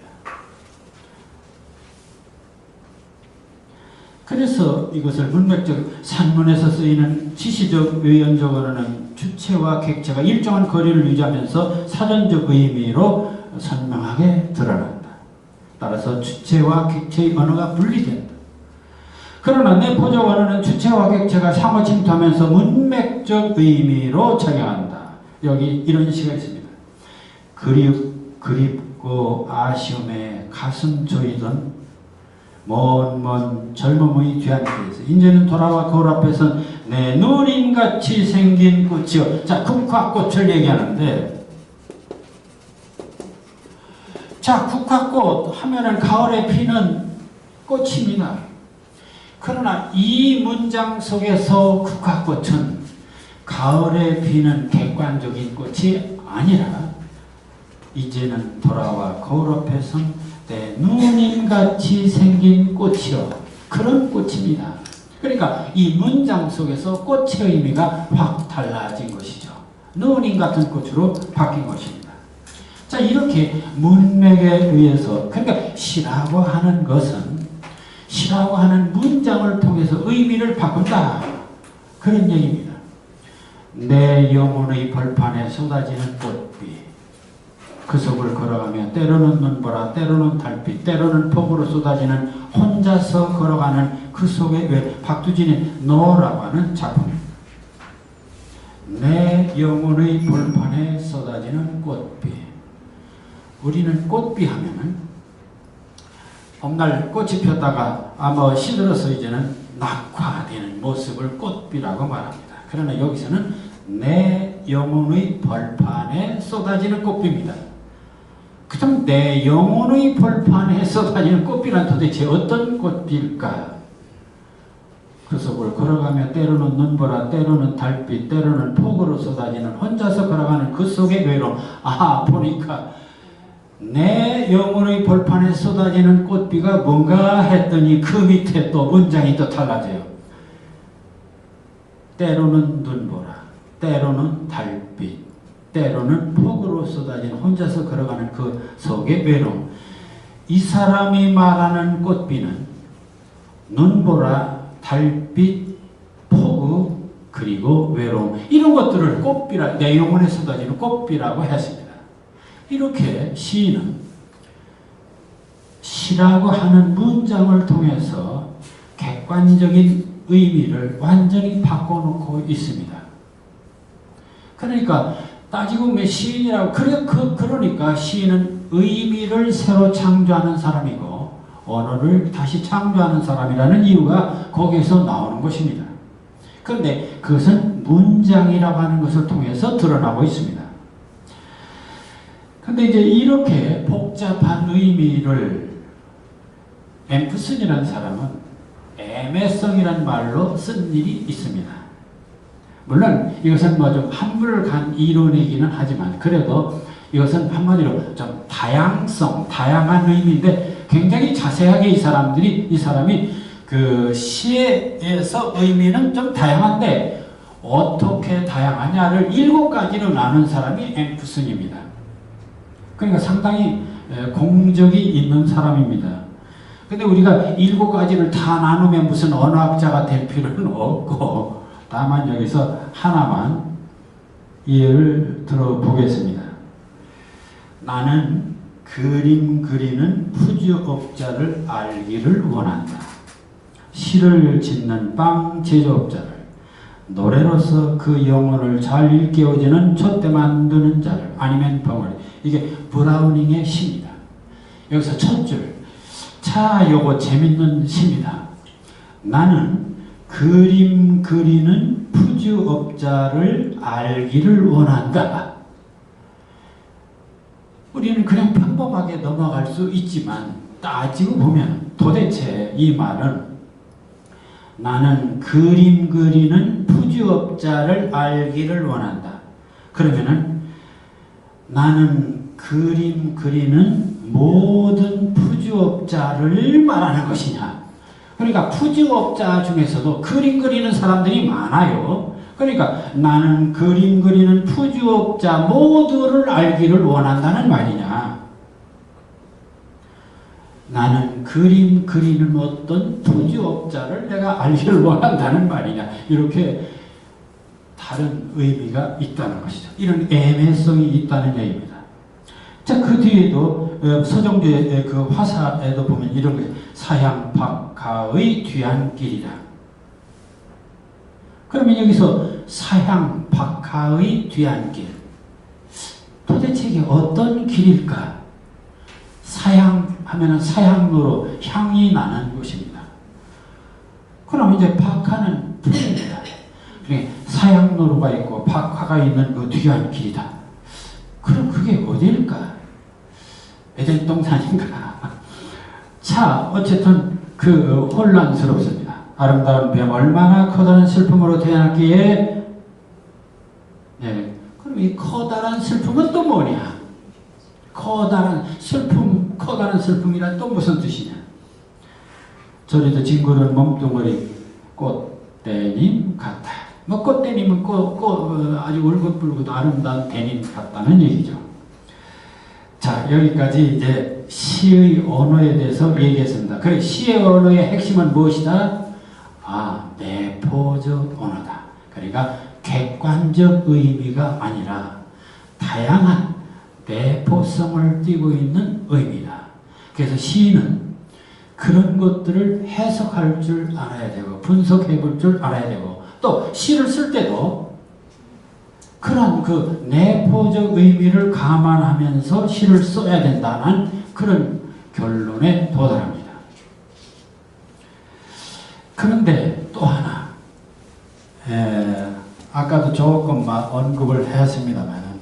그래서 이것을 문맥적 산문에서 쓰이는 지시적 의연적 언어는 주체와 객체가 일정한 거리를 유지하면서 사전적 의미로 선명하게 드러난다. 따라서 주체와 객체의 언어가 분리된다. 그러나 내포적 언어는 주체와 객체가 상호 침투하면서 문맥적 의미로 작용한다. 여기 이런 시가 있습니다. 그립고 아쉬움에 가슴 조이던 먼 젊음의 뒤안길에서 이제는 돌아와 거울 앞에선 내 누린같이 생긴 꽃이요. 자, 국화꽃을 얘기하는데 자, 국화꽃 하면은 가을에 피는 꽃입니다. 그러나 이 문장 속에서 국화꽃은 가을에 피는 객관적인 꽃이 아니라 이제는 돌아와 거울 앞에선 내 누님같이 생긴 꽃이요. 그런 꽃입니다. 그러니까 이 문장 속에서 꽃의 의미가 확 달라진 것이죠. 누님 같은 꽃으로 바뀐 것입니다. 자, 이렇게 문맥에 의해서, 그러니까 시라고 하는 것은 시라고 하는 문장을 통해서 의미를 바꾼다. 그런 얘기입니다. 내 영혼의 벌판에 쏟아지는 꽃비, 그 속을 걸어가며 때로는 눈보라, 때로는 달빛, 때로는 폭우로 쏟아지는 혼자서 걸어가는 그 속에 왜 박두진이 너라고 하는 작품입니다. 내 영혼의 벌판에 쏟아지는 꽃비. 우리는 꽃비 하면은 봄날 꽃이 폈다가 아마 시들어서 이제는 낙화되는 모습을 꽃비라고 말합니다. 그러나 여기서는 내 영혼의 벌판에 쏟아지는 꽃비입니다. 그럼 내 영혼의 벌판에 쏟아지는 꽃비란 도대체 어떤 꽃비일까? 그 속을 걸어가며 때로는 눈보라, 때로는 달빛, 때로는 폭우로 쏟아지는 혼자서 걸어가는 그 속의 외로움. 아, 보니까 내 영혼의 벌판에 쏟아지는 꽃비가 뭔가 했더니 그 밑에 또 문장이 또 달라져요. 때로는 눈보라, 때로는 달빛, 때로는 폭우로 쏟아지는 혼자서 걸어가는 그 속의 외로움. 이 사람이 말하는 꽃비는 눈보라, 달빛, 폭우, 그리고 외로움, 이런 것들을 꽃비라, 내 영혼에 쏟아지는 꽃비라고 했습니다. 이렇게 시인은 시라고 하는 문장을 통해서 객관적인 의미를 완전히 바꿔놓고 있습니다. 그러니까 따지고 보면 시인이라고, 그러니까 시인은 의미를 새로 창조하는 사람이고 언어를 다시 창조하는 사람이라는 이유가 거기에서 나오는 것입니다. 그런데 그것은 문장이라고 하는 것을 통해서 드러나고 있습니다. 근데 이제 이렇게 복잡한 의미를 앰프슨이라는 사람은 애매성이라는 말로 쓴 일이 있습니다. 물론 이것은 뭐 좀 한물 간 이론이기는 하지만 그래도 이것은 한마디로 좀 다양성, 다양한 의미인데 굉장히 자세하게 이 사람이 그 시에서 의미는 좀 다양한데 어떻게 다양하냐를 7가지로 나눈 사람이 앰프슨입니다. 그러니까 상당히 공적이 있는 사람입니다. 근데 우리가 7가지를 다 나누면 무슨 언어학자가 될 필요는 없고 다만 여기서 하나만 예를 들어보겠습니다. 나는 그림 그리는 푸주업자를 알기를 원한다. 시를 짓는 빵 제조업자를, 노래로서 그 영혼을 잘 일깨워주는 촛대 만드는 자를, 아니면 벙어리. 이게 브라우닝의 시입니다. 여기서 첫 줄. 자, 요거 재밌는 시입니다. 나는 그림 그리는 푸주업자를 알기를 원한다. 우리는 그냥 평범하게 넘어갈 수 있지만 따지고 보면 도대체 이 말은 나는 그림 그리는 푸주업자를 알기를 원한다. 그러면은 나는 그림 그리는 모든 푸주업자를 말하는 것이냐. 그러니까 푸주업자 중에서도 그림 그리는 사람들이 많아요. 그러니까 나는 그림 그리는 푸주업자 모두를 알기를 원한다는 말이냐. 나는 그림 그리는 어떤 푸주업자를 내가 알기를 원한다는 말이냐. 이렇게 다른 의미가 있다는 것이죠. 이런 애매성이 있다는 얘기입니다. 자, 그 뒤에도 서정주의 그 화사에도 보면 이런 게 사향박하의 뒤안길이다. 그러면 여기서 사향박하의 뒤안길, 도대체 이게 어떤 길일까? 사향하면 사향로로 향이 나는 곳입니다. 그럼 이제 박하는 풀입니다. 사향로루가 있고 박하가 있는 그 뒤안길이다. 그럼 그게 어디일까? 에덴 동산인가? 자, 어쨌든 그 혼란스럽습니다. 아름다운 뱀 얼마나 커다란 슬픔으로 태어났기에. 네. 그럼 이 커다란 슬픔은 또 뭐냐? 커다란 슬픔이란 또 무슨 뜻이냐? 저리도 징그러운 몸뚱어리 꽃대님 같다. 뭐 꽃대님은 아주 울긋불긋 아름다운 대님 같다는 얘기죠. 자, 여기까지 이제 시의 언어에 대해서 얘기했습니다. 그 시의 언어의 핵심은 무엇이다? 내포적 언어다. 그러니까 객관적 의미가 아니라 다양한 내포성을 띠고 있는 의미다. 그래서 시인은 그런 것들을 해석할 줄 알아야 되고 분석해 볼 줄 알아야 되고 또 시를 쓸 때도 그런 그 내포적 의미를 감안하면서 시를 써야 된다는 그런 결론에 도달합니다. 그런데 또 하나 아까도 조금 언급을 했습니다만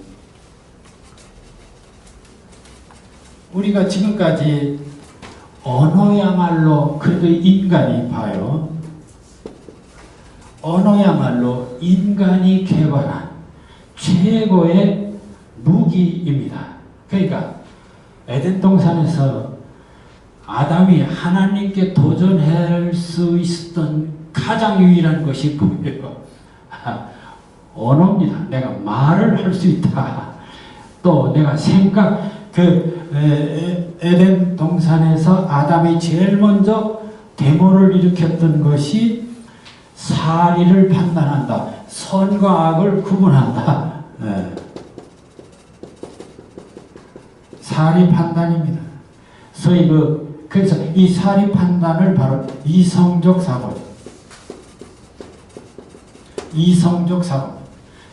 우리가 지금까지 언어야말로 그래도 인간이 봐요. 언어야말로 인간이 개발한 최고의 무기입니다. 그러니까 에덴 동산에서 아담이 하나님께 도전할 수 있었던 가장 유일한 것이 뭐예요? 언어입니다. 내가 말을 할 수 있다. 또 내가 에덴 동산에서 아담이 제일 먼저 데모를 일으켰던 것이 사리를 판단한다. 선과 악을 구분한다. 사리 판단입니다. 소위 그래서 이 사리 판단을 바로 이성적 사고.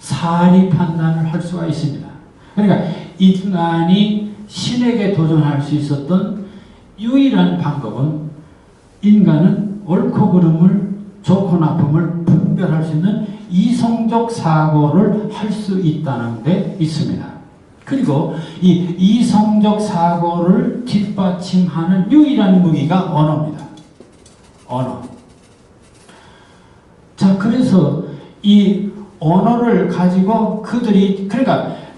사리 판단을 할 수가 있습니다. 그러니까 인간이 신에게 도전할 수 있었던 유일한 방법은 인간은 옳고 그름을 좋고 나쁨을 분별할 수 있는 이성적 사고를 할 수 있다는 데 있습니다. 그리고 이 이성적 사고를 뒷받침하는 유일한 무기가 언어입니다. 언어. 자, 그래서 이 언어를 가지고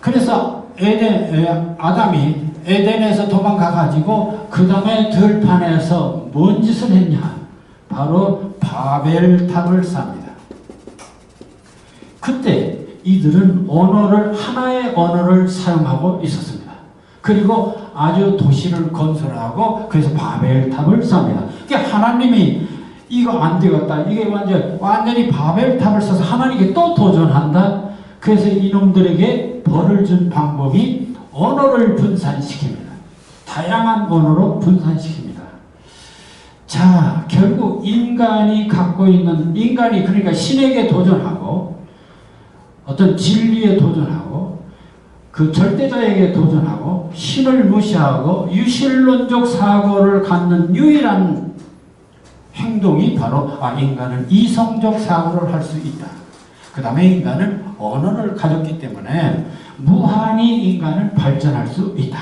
그래서 아담이 에덴에서 도망가가지고 그 다음에 들판에서 뭔 짓을 했냐? 바로 바벨탑을 쌉니다. 그때 이들은 하나의 언어를 사용하고 있었습니다. 그리고 아주 도시를 건설하고 그래서 바벨탑을 쌉니다. 그러니까 하나님이 이거 안 되겠다. 이게 완전히 바벨탑을 써서 하나님께 또 도전한다. 그래서 이놈들에게 벌을 준 방법이 언어를 분산시킵니다. 다양한 언어로 분산시킵니다. 자, 결국 인간이 그러니까 신에게 도전하고 어떤 진리에 도전하고 그 절대자에게 도전하고 신을 무시하고 유실론적 사고를 갖는 유일한 행동이 바로 인간은 이성적 사고를 할 수 있다. 그 다음에 인간은 언어를 가졌기 때문에 무한히 인간은 발전할 수 있다.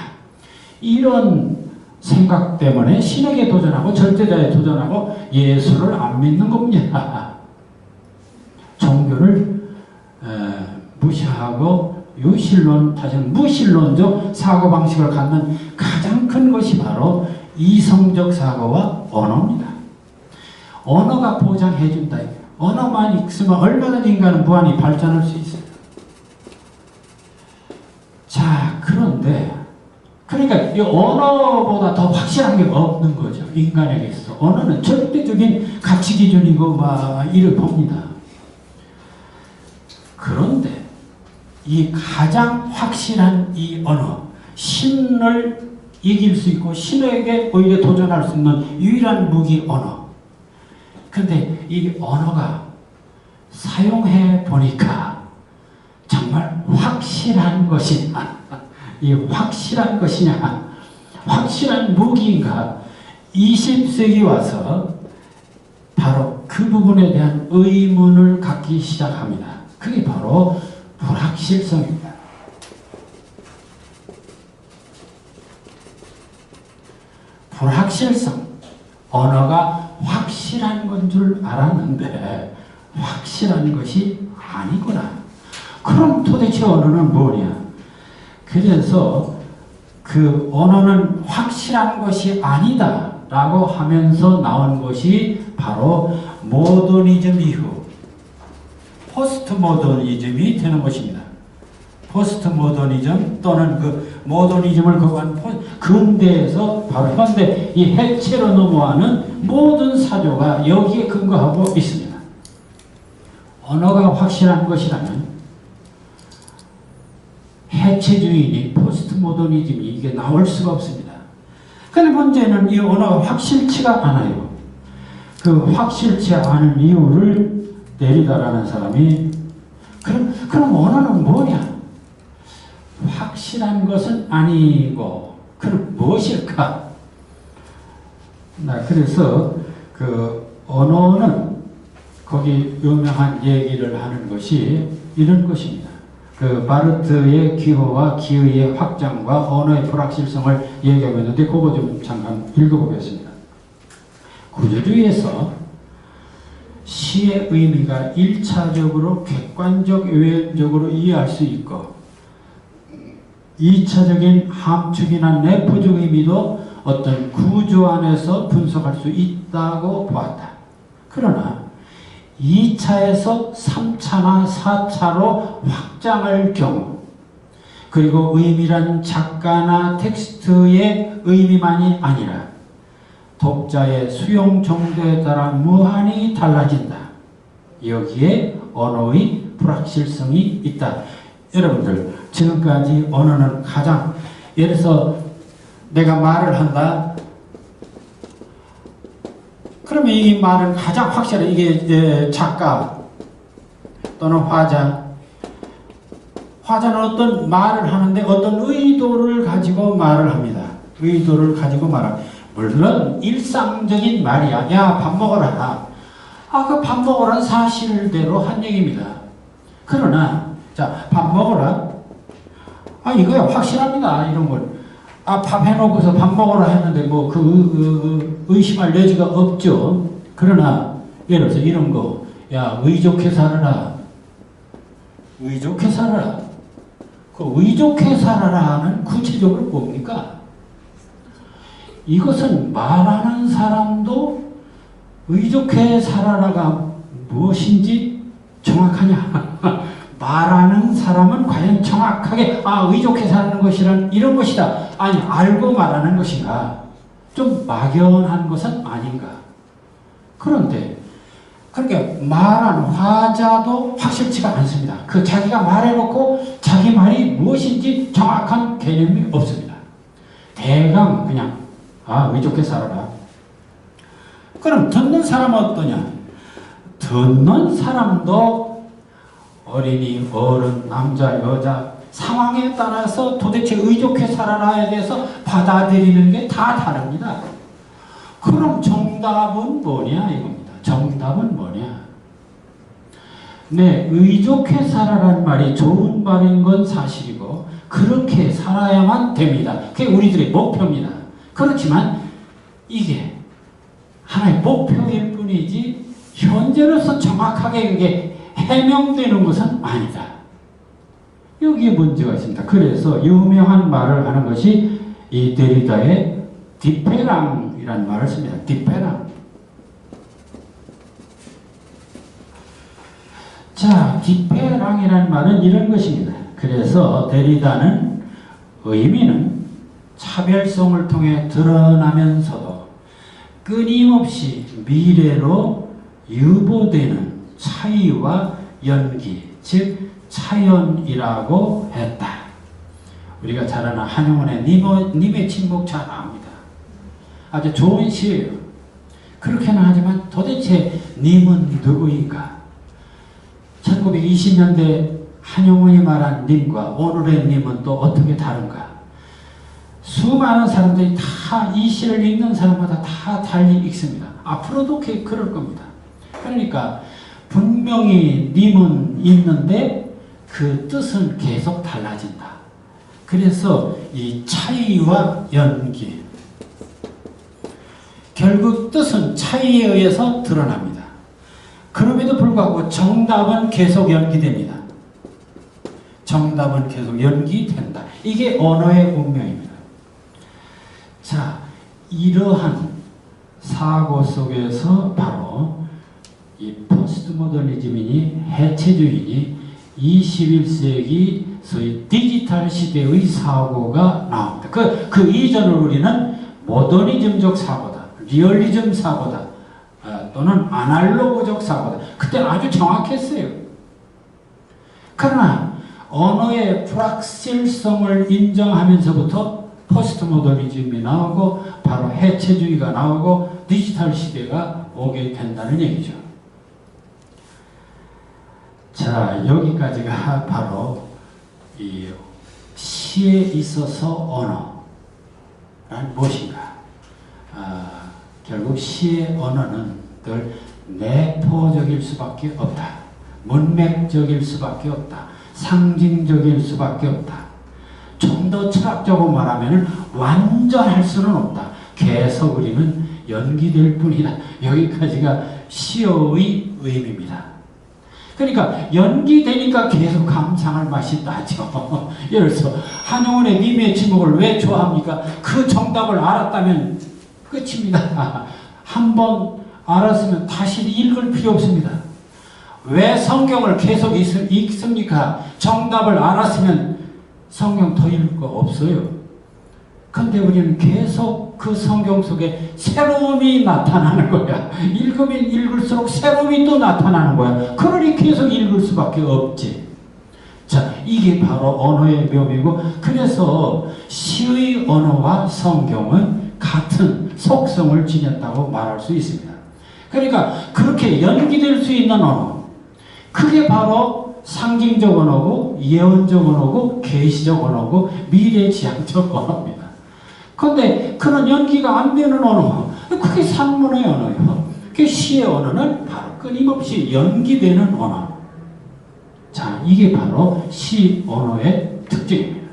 이런 생각 때문에 신에게 도전하고 절대자에 도전하고 예수를 안 믿는 겁니다. 종교를 무시하고 다시는 무신론적 사고방식을 갖는 가장 큰 것이 바로 이성적 사고와 언어입니다. 언어가 보장해준다. 언어만 있으면 얼마든지 인간은 무한히 발전할 수 있어요. 자, 그러니까 이 언어보다 더 확실한 게 없는 거죠. 인간에게 있어서. 언어는 절대적인 가치 기준이고 이를 봅니다. 그런데 이 가장 확실한 이 언어, 신을 이길 수 있고 신에게 오히려 도전할 수 있는 유일한 무기 언어. 그런데 이 언어가 사용해 보니까 정말 확실한 것이냐, 이 확실한 것이냐, 확실한 무기인가, 20세기 와서 바로 그 부분에 대한 의문을 갖기 시작합니다. 그게 바로 불확실성입니다. 불확실성. 언어가 확실한 건 줄 알았는데 확실한 것이 아니구나. 그럼 도대체 언어는 뭐냐? 그래서 그 언어는 확실한 것이 아니다 라고 하면서 나온 것이 바로 모더니즘 이후 포스트 모더니즘이 되는 것입니다. 포스트 모더니즘 또는 그 모더니즘을 거부한 근대에서 바로 현대 이 해체로 넘어가는 모든 사조가 여기에 근거하고 있습니다. 언어가 확실한 것이라면 해체주의니 포스트 모더니즘이 이게 나올 수가 없습니다. 그런데 문제는 이 언어가 확실치가 않아요. 그 확실치 않은 이유를 데리다라는 사람이 그럼 언어는 뭐냐? 확실한 것은 아니고 그럼 무엇일까? 그래서 그 언어는 거기 유명한 얘기를 하는 것이 이런 것입니다. 그 바르트의 기호와 기의의 확장과 언어의 불확실성을 얘기하고 있는데 그거 좀 잠깐 읽어보겠습니다. 구조주의에서 시의 의미가 1차적으로 객관적 외연적으로 이해할 수 있고 2차적인 함축이나 내포적 의미도 어떤 구조 안에서 분석할 수 있다고 보았다. 그러나 2차에서 3차나 4차로 확장할 경우 그리고 의미란 작가나 텍스트의 의미만이 아니라 독자의 수용 정도에 따라 무한히 달라진다. 여기에 언어의 불확실성이 있다. 여러분들 지금까지 언어는 가장 예를 들어서 내가 말을 한다. 그러면 이 말은 가장 확실해. 이게 작가 또는 화자는 어떤 말을 하는데 어떤 의도를 가지고 말을 합니다. 의도를 가지고 말합니다. 물론 일상적인 말이야. 야, 밥 먹어라. 그 밥 먹으라는 사실대로 한 얘기입니다. 그러나 자, 밥 먹어라. 이거야 확실합니다. 이런 걸. 밥 해놓고서 밥 먹으라 했는데 뭐 의심할 여지가 없죠. 그러나 예를 들어서 이런 거. 야, 의좋게 살아라. 의좋게 살아라. 그 의좋게 살아라는 구체적으로 뭡니까? 이것은 말하는 사람도 의좋게 살아라가 무엇인지 정확하냐? 말하는 사람은 과연 정확하게 의좋게 사는 것이란 이런 것이다. 아니 알고 말하는 것인가? 좀 막연한 것은 아닌가? 그런데 그러니까 말한 화자도 확실치가 않습니다. 그 자기가 말해놓고 자기 말이 무엇인지 정확한 개념이 없습니다. 대강 그냥 의좋게 살아라. 그럼 듣는 사람은 어떠냐? 듣는 사람도 어린이, 어른, 남자, 여자 상황에 따라서 도대체 의좋게 살아라에 대해서 받아들이는 게 다 다릅니다. 그럼 정답은 뭐냐 이겁니다. 정답은 뭐냐? 네, 의좋게 살아라는 말이 좋은 말인 건 사실이고 그렇게 살아야만 됩니다. 그게 우리들의 목표입니다. 그렇지만 이게 하나의 목표일 뿐이지 현재로서 정확하게 그게 해명되는 것은 아니다. 여기에 문제가 있습니다. 그래서 유명한 말을 하는 것이 이 데리다의 디페랑이라는 말을 씁니다. 디페랑. 자, 디페랑이라는 말은 이런 것입니다. 그래서 데리다는 의미는 차별성을 통해 드러나면서도 끊임없이 미래로 유보되는 차이와 연기, 즉 차연이라고 했다. 우리가 잘 아는 한용운의 님의 침묵 잘 압니다. 아주 좋은 시예요. 그렇게는 하지만 도대체 님은 누구인가? 1920년대 한용운이 말한 님과 오늘의 님은 또 어떻게 다른가? 수많은 사람들이 다 이 시를 읽는 사람마다 다 달리 읽습니다. 앞으로도 그럴 겁니다. 그러니까 분명히 님은 있는데 그 뜻은 계속 달라진다. 그래서 이 차이와 연기, 결국 뜻은 차이에 의해서 드러납니다. 그럼에도 불구하고 정답은 계속 연기됩니다. 정답은 계속 연기된다. 이게 언어의 운명입니다. 자, 이러한 사고 속에서 바로 이 포스트 모더니즘이니 해체주의니 21세기 소위 디지털 시대의 사고가 나옵니다. 그 이전을 우리는 모더니즘적 사고다, 리얼리즘 사고다, 또는 아날로그적 사고다. 그때 아주 정확했어요. 그러나 언어의 불확실성을 인정하면서부터 포스트 모더니즘이 나오고 바로 해체주의가 나오고 디지털 시대가 오게 된다는 얘기죠. 자, 여기까지가 바로 이 시에 있어서 언어란 무엇인가. 결국 시의 언어는 늘 내포적일 수밖에 없다. 문맥적일 수밖에 없다. 상징적일 수밖에 없다. 좀 더 철학적으로 말하면 완전할 수는 없다. 계속 우리는 연기될 뿐이다. 여기까지가 시어의 의미입니다. 그러니까 연기되니까 계속 감상할 맛이 나죠. 예를 들어서 한용운의 미미의 지목을 왜 좋아합니까? 그 정답을 알았다면 끝입니다. 한번 알았으면 다시 읽을 필요 없습니다. 왜 성경을 계속 읽습니까? 정답을 알았으면 성경 더 읽을 거 없어요. 근데 우리는 계속 그 성경 속에 새로움이 나타나는 거야. 읽으면 읽을수록 새로움이 또 나타나는 거야. 그러니 계속 읽을 수밖에 없지. 자, 이게 바로 언어의 묘미고, 그래서 시의 언어와 성경은 같은 속성을 지녔다고 말할 수 있습니다. 그러니까 그렇게 연기될 수 있는 언어, 그게 바로 상징적 언어고 예언적 언어고 계시적 언어고 미래지향적 언어입니다. 그런데 그런 연기가 안 되는 언어, 그게 산문의 언어예요. 그 시의 언어는 바로 끊임없이 연기되는 언어. 자, 이게 바로 시 언어의 특징입니다.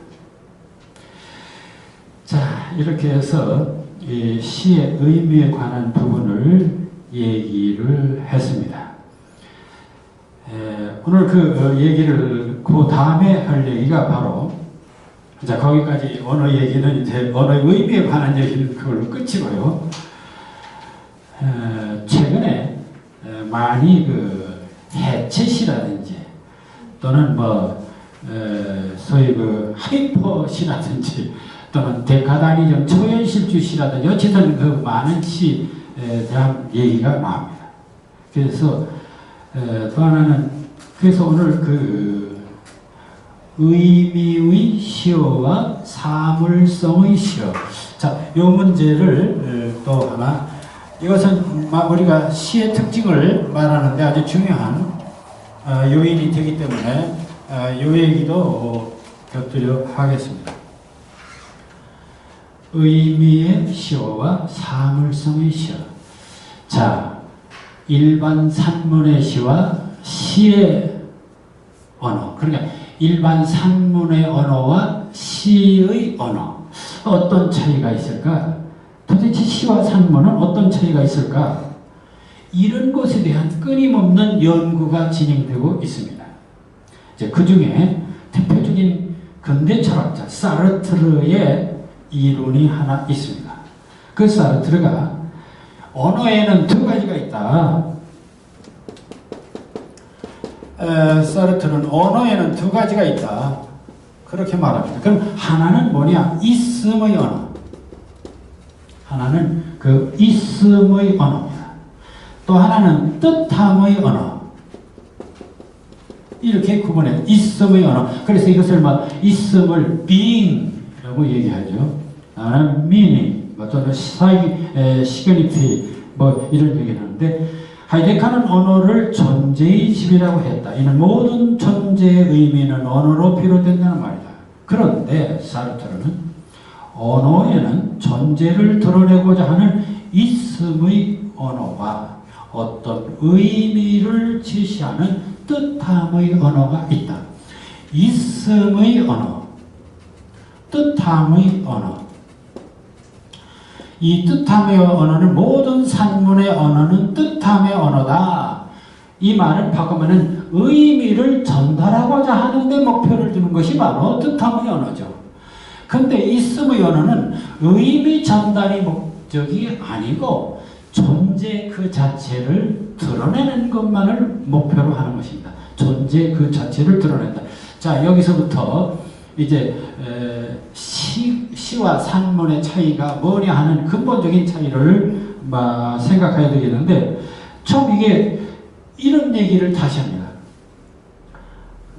자, 이렇게 해서 이 시의 의미에 관한 부분을 얘기를 했습니다. 오늘 그 얘기를 그 다음에 할 얘기가 바로, 자, 거기까지 언어 얘기는 이제 언어의 의미에 관한 얘기는 그걸로 끝이고요. 최근에 많이 그 해체시라든지 또는 소위 그 하이퍼시라든지 또는 데카다니즘 초현실주시라든지 어쨌든 그 많은 시에 대한 얘기가 나옵니다. 그래서 또 하나는, 그래서 오늘 그 의미의 시어와 사물성의 시어. 자, 이 문제를 또 하나, 이것은 우리가 시의 특징을 말하는데 아주 중요한 요인이 되기 때문에 이 얘기도 곁들여 하겠습니다. 의미의 시어와 사물성의 시어. 자, 일반 산문의 시와 시의 언어, 그러니까 일반 산문의 언어와 시의 언어, 어떤 차이가 있을까? 도대체 시와 산문은 어떤 차이가 있을까? 이런 것에 대한 끊임없는 연구가 진행되고 있습니다. 이제 그 중에 대표적인 근대 철학자 사르트르의 이론이 하나 있습니다. 그 사르트르가 언어에는 두 가지가 있다. 사르트르는 언어에는 두 가지가 있다. 그렇게 말합니다. 그럼 하나는 뭐냐? 있음의 언어. 하나는 그 있음의 언어입니다. 또 하나는 뜻함의 언어. 이렇게 구분해요. 있음의 언어. 그래서 이것을 있음을 being이라고 얘기하죠. 하나는 meaning, 또는 시그니피, 이런 얘기를 하는데, 하이데카는 언어를 존재의 집이라고 했다. 이는 모든 존재의 의미는 언어로 비롯된다는 말이다. 그런데 사르트르는 언어에는 존재를 드러내고자 하는 있음의 언어와 어떤 의미를 제시하는 뜻함의 언어가 있다. 있음의 언어, 뜻함의 언어. 이 뜻함의 언어는, 모든 산문의 언어는 뜻함의 언어다. 이 말을 바꾸면은 의미를 전달하고자 하는 데 목표를 두는 것이 바로 뜻함의 언어죠. 근데 있음의 언어는 의미 전달이 목적이 아니고 존재 그 자체를 드러내는 것만을 목표로 하는 것입니다. 존재 그 자체를 드러낸다. 자, 여기서부터 이제 시와 산문의 차이가 뭐냐 하는 근본적인 차이를 생각해야 되겠는데, 처음 이게 이런 얘기를 다시 합니다.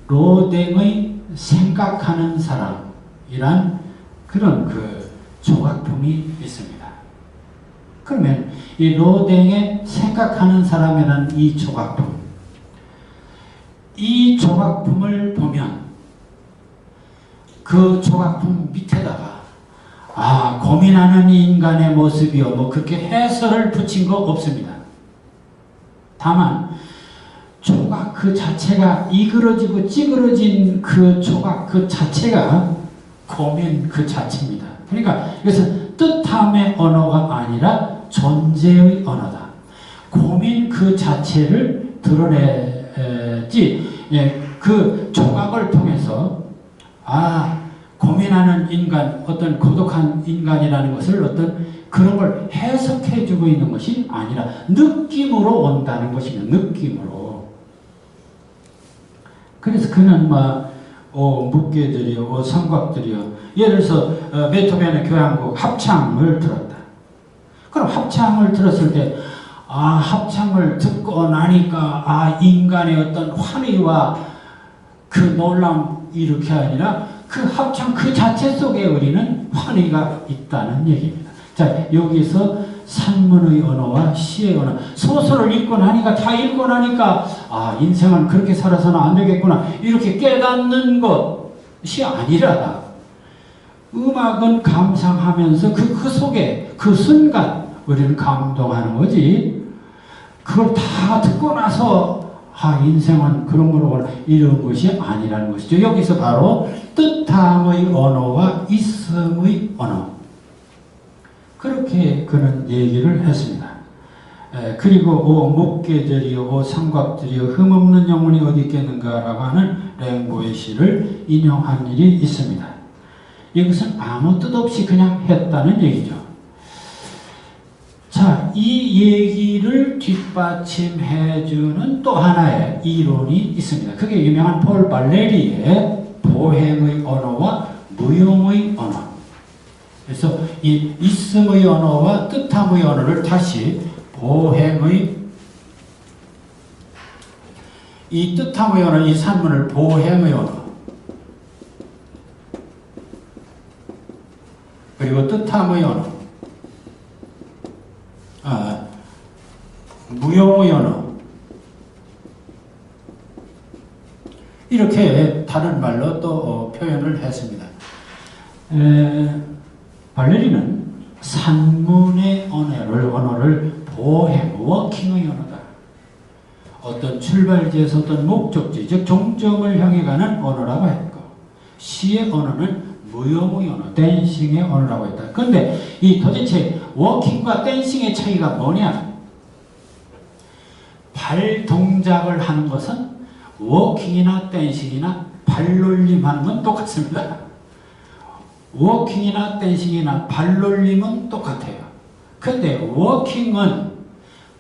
로댕의 생각하는 사람이란 그런 그 조각품이 있습니다. 그러면 이 로댕의 생각하는 사람이라는 이 조각품을 보면 그 조각품 밑에다가 고민하는 인간의 모습이요 뭐 그렇게 해설을 붙인 거 없습니다. 다만 조각 그 자체가 이그러지고 찌그러진 그 조각 그 자체가 고민 그 자체입니다. 그러니까 이것은 뜻함의 언어가 아니라 존재의 언어다. 고민 그 자체를 드러내지, 그 조각을 통해서 고민하는 인간, 어떤 고독한 인간이라는 것을 어떤 그런 걸 해석해주고 있는 것이 아니라 느낌으로 온다는 것입니다. 느낌으로. 그래서 그는 묵계들이요, 성곽들이요. 예를 들어서 베토벤의 교향곡 합창을 들었다. 그럼 합창을 들었을 때 합창을 듣고 나니까 인간의 어떤 환희와 그 놀라움 이렇게 아니라 그 합창 그 자체 속에 우리는 환희가 있다는 얘기입니다. 자, 여기서 산문의 언어와 시의 언어, 소설을 읽고 나니까 인생은 그렇게 살아서는 안 되겠구나 이렇게 깨닫는 것이 아니라 음악은 감상하면서 그 속에 그 순간 우리는 감동하는 거지, 그걸 다 듣고 나서 인생은 그런 거로 이런 것이 아니라는 것이죠. 여기서 바로 뜻함의 언어와 있음의 언어, 그렇게 그는 얘기를 했습니다. 그리고 묵계들이요 성곽들이요 흠없는 영혼이 어디 있겠는가라고 하는 랭보의 시를 인용한 일이 있습니다. 이것은 아무 뜻 없이 그냥 했다는 얘기죠. 자, 이 얘기를 뒷받침해주는 또 하나의 이론이 있습니다. 그게 유명한 폴 발레리의 보행의 언어와 무용의 언어. 그래서 이 있음의 언어와 뜻함의 언어를 다시 이 뜻함의 언어, 이 산문을 보행의 언어, 그리고 뜻함의 언어, 무용의 언어, 이렇게 다른 말로 또 표현을 했습니다. 발레리는 산문의 언어를 보행, 워킹의 언어다. 어떤 출발지에서 어떤 목적지, 즉 종점을 향해 가는 언어라고 했고, 시의 언어는 무용의 언어, 댄싱의 언어라고 했다. 그런데 이 도대체 워킹과 댄싱의 차이가 뭐냐? 발 동작을 하는 것은 워킹이나 댄싱이나 발놀림 하는 건 똑같습니다. 워킹이나 댄싱이나 발놀림은 똑같아요. 그런데 워킹은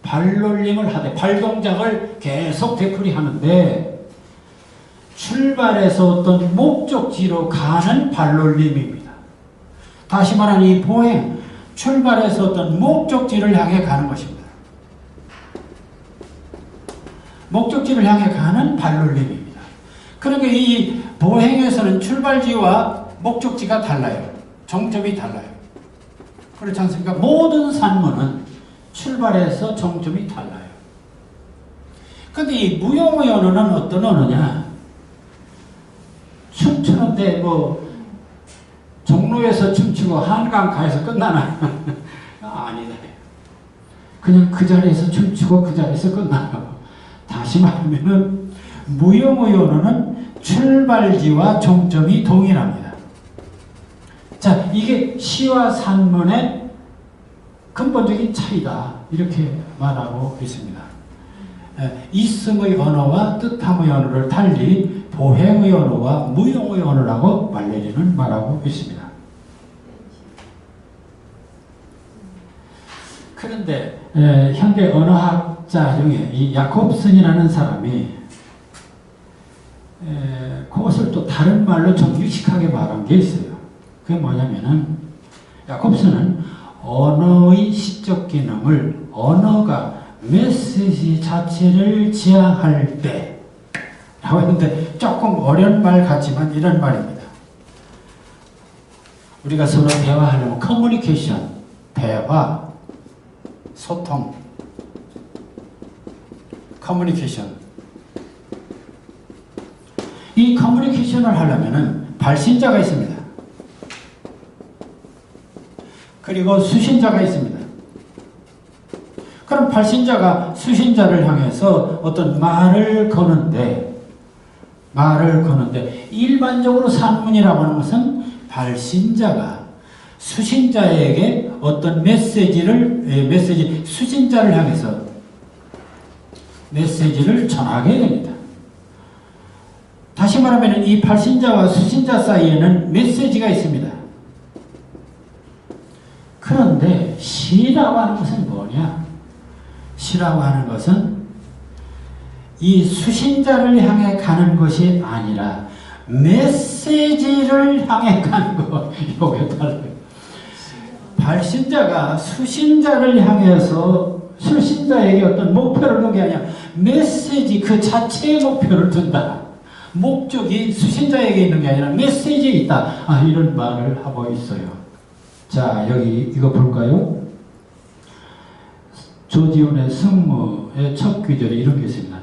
발놀림을 하되 발동작을 계속 되풀이하는데 출발해서 어떤 목적지로 가는 발놀림입니다. 다시 말하면 이 보행, 출발해서 어떤 목적지를 향해 가는 것입니다. 목적지를 향해 가는 발놀림입니다. 그러니까 이 보행에서는 출발지와 목적지가 달라요. 정점이 달라요. 그렇지 않습니까? 모든 산문은 출발해서 정점이 달라요. 그런데 이 무용의 언어는 어떤 언어냐? 춤추는데 종로에서 춤추고 한강가에서 끝나나요? 아니다. 그냥 그 자리에서 춤추고 그 자리에서 끝나요. 다시 말하면 무용의 언어는 출발지와 종점이 동일합니다. 자, 이게 시와 산문의 근본적인 차이다, 이렇게 말하고 있습니다. 있음의 언어와 뜻함의 언어를 달리 보행의 언어와 무용의 언어라고 발레리는 말하고 있습니다. 그런데 현대 언어학자 중에 이 야콥슨이라는 사람이 그것을 또 다른 말로 좀 유식하게 말한 게 있어요. 그게 뭐냐면은 야콥스는 언어의 시적 기능을 언어가 메시지 자체를 지향할 때 라고 했는데 조금 어려운 말 같지만 이런 말입니다. 우리가 서로 대화하려면 커뮤니케이션, 대화, 소통, 커뮤니케이션. 이 커뮤니케이션을 하려면은 발신자가 있습니다. 그리고 수신자가 있습니다. 그럼 발신자가 수신자를 향해서 어떤 말을 거는데 일반적으로 산문이라고 하는 것은 발신자가 수신자에게 어떤 수신자를 향해서 메시지를 전하게 됩니다. 다시 말하면 이 발신자와 수신자 사이에는 메시지가 있습니다. 그런데 시라고 하는 것은 뭐냐? 시라고 하는 것은 이 수신자를 향해 가는 것이 아니라 메시지를 향해 가는 것. 이게 달라요. 발신자가 수신자를 향해서 수신자에게 어떤 목표를 둔 게 아니라 메시지 그 자체의 목표를 둔다. 목적이 수신자에게 있는 게 아니라 메시지에 있다. 이런 말을 하고 있어요. 자, 여기 이거 볼까요? 조지훈의 승무의 첫 귀절에 이런 게 있습니다.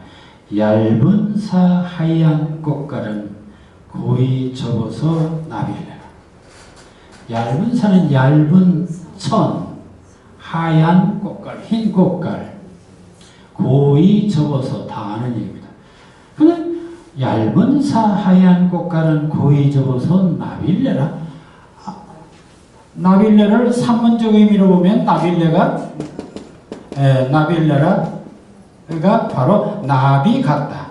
얇은 사 하얀 꽃갈은 고이 접어서 나비래라. 얇은 사는 얇은 천, 하얀 꽃갈, 흰 꽃갈, 고이 접어서 다 아는 얘기입니다. 근데 얇은 사 하얀 꽃갈은 고이 접어서 나빌레라. 나빌레를 산문적 의미로 보면 나빌레가 바로 나비 같다.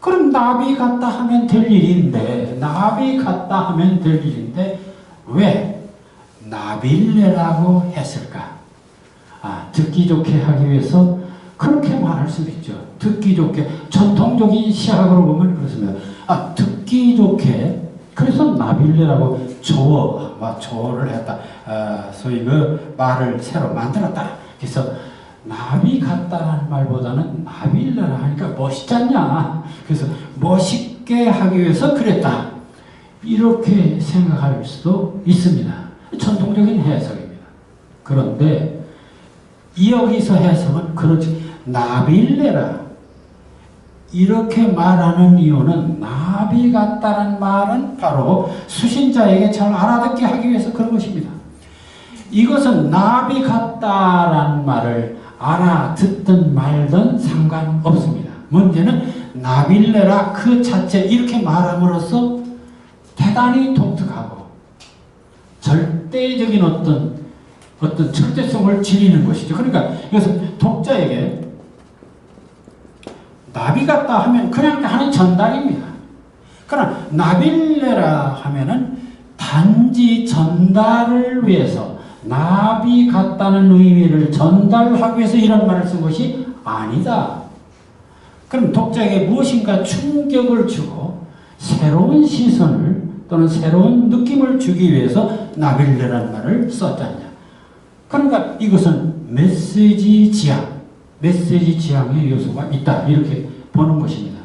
그럼 나비 같다 하면 될 일인데 왜 나빌레라고 했을까? 듣기 좋게 하기 위해서 그렇게 말할 수 있죠. 듣기 좋게 전통적인 시학으로 보면 그렇습니다. 듣기 좋게 그래서 나빌레라고 조어를 했다. 소위 그 말을 새로 만들었다. 그래서 나비 같다라는 말보다는 나빌레라 하니까 멋있지 않냐. 그래서 멋있게 하기 위해서 그랬다. 이렇게 생각할 수도 있습니다. 전통적인 해석입니다. 그런데 여기서 해석은 그렇지. 나빌레라. 이렇게 말하는 이유는 나비 같다는 말은 바로 수신자에게 잘 알아듣게 하기 위해서 그런 것입니다. 이것은 나비 같다라는 말을 알아듣든 말든 상관없습니다. 문제는 나빌레라 그 자체 이렇게 말함으로써 대단히 독특하고 절대적인 어떤 절대성을 지니는 것이죠. 그러니까 이것은 독자에게 나비 같다 하면 그냥 하는 전달입니다. 그러나 나빌레라 하면은 단지 전달을 위해서 나비 같다는 의미를 전달하기 위해서 이런 말을 쓴 것이 아니다. 그럼 독자에게 무엇인가 충격을 주고 새로운 시선을 또는 새로운 느낌을 주기 위해서 나빌레라는 말을 썼잖냐. 그러니까 이것은 메시지 지향의 요소가 있다. 이렇게 보는 것입니다.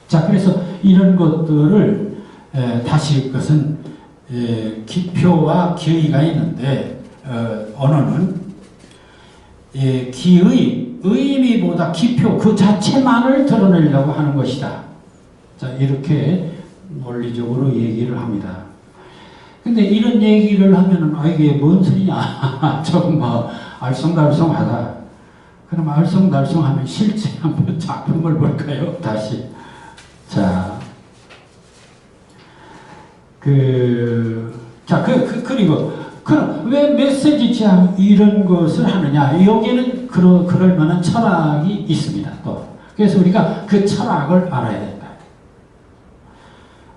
자, 그래서 이런 것들을 다시 그것은 기표와 기의가 있는데 언어는 기의, 의미보다 기표 그 자체만을 드러내려고 하는 것이다. 자, 이렇게 논리적으로 얘기를 합니다. 근데 이런 얘기를 하면은 이게 뭔 소리냐 조금 알쏭달쏭하다. 그럼 알쏭달쏭하면 실제 한번 작품을 볼까요? 다시. 자, 그리고 그럼 왜 메시지 지향 이런 것을 하느냐? 여기에는 그럴 만한 철학이 있습니다. 또 그래서 우리가 그 철학을 알아야 된다.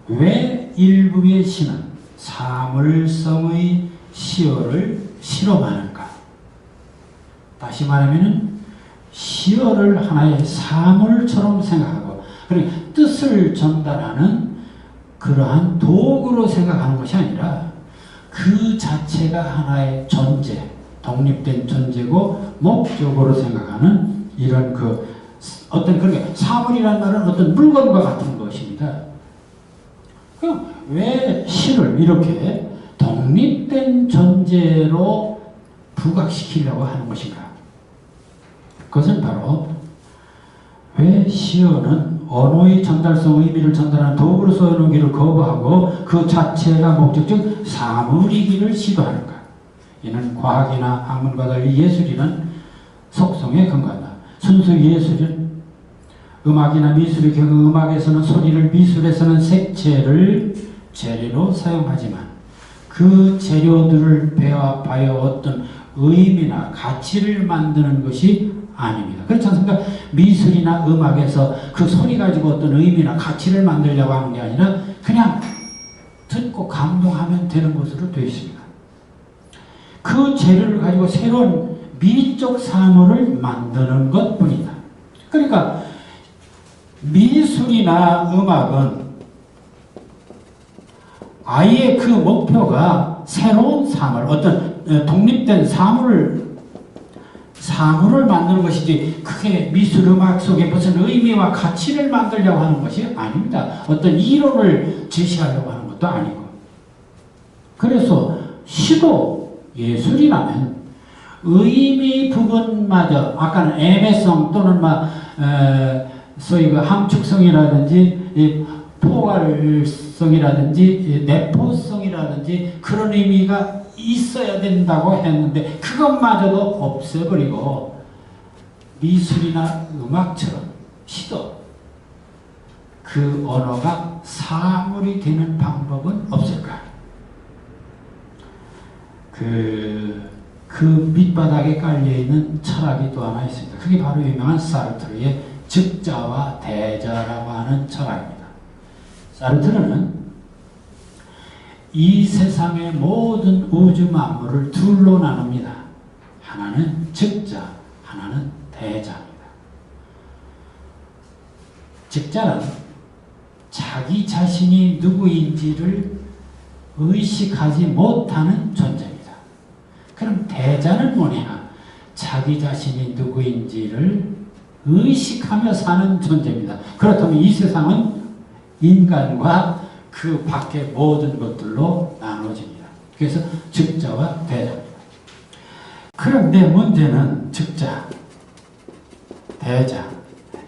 왜 일부의 시는 사물성의 시어를 실험하는가? 다시 말하면은 시어를 하나의 사물처럼 생각하고, 그러니까 뜻을 전달하는 그러한 도구로 생각하는 것이 아니라 그 자체가 하나의 존재, 독립된 존재고 목적으로 생각하는 이런 어떤 그러니까 사물이라는 말은 어떤 물건과 같은 것입니다. 그럼 왜 시를 이렇게 독립된 존재로 부각시키려고 하는 것인가? 그것은 바로 왜 시어는 언어의 전달성, 의미를 전달하는 도구로 써놓기를 거부하고 그 자체가 목적적 사물이기를 시도하는가? 이는 과학이나 학문과 달리 예술이란 속성에 근거한다. 순수 예술은 음악이나 미술의 경우 음악에서는 소리를, 미술에서는 색채를 재료로 사용하지만 그 재료들을 배합하여 어떤 의미나 가치를 만드는 것이 아닙니다. 그렇지 않습니까? 미술이나 음악에서 그 소리 가지고 어떤 의미나 가치를 만들려고 하는 게 아니라 그냥 듣고 감동하면 되는 것으로 되어 있습니다. 그 재료를 가지고 새로운 미적 사물을 만드는 것뿐이다. 그러니까 미술이나 음악은 아예 그 목표가 새로운 사물, 어떤 독립된 사물을 만드는 것이지 크게 미술, 음악 속에 무슨 의미와 가치를 만들려고 하는 것이 아닙니다. 어떤 이론을 제시하려고 하는 것도 아니고. 그래서 시도 예술이라면 의미 부분마저 아까는 애매성 또는 소위 그 함축성이라든지 포괄성이라든지 내포성이라든지 그런 의미가 있어야 된다고 했는데 그것마저도 없애버리고 미술이나 음악처럼 시도 그 언어가 사물이 되는 방법은 없을까? 그 밑바닥에 깔려있는 철학이 또 하나 있습니다. 그게 바로 유명한 사르트르의 즉자와 대자라고 하는 철학입니다. 사르트르는 이 세상의 모든 우주 만물을 둘로 나눕니다. 하나는 즉자, 하나는 대자입니다. 즉자는 자기 자신이 누구인지를 의식하지 못하는 존재입니다. 그럼 대자는 뭐냐? 자기 자신이 누구인지를 의식하며 사는 존재입니다. 그렇다면 이 세상은 인간과 그 밖의 모든 것들로 나눠집니다. 그래서 즉자와 대자입니다. 그런데 문제는 즉자, 대자,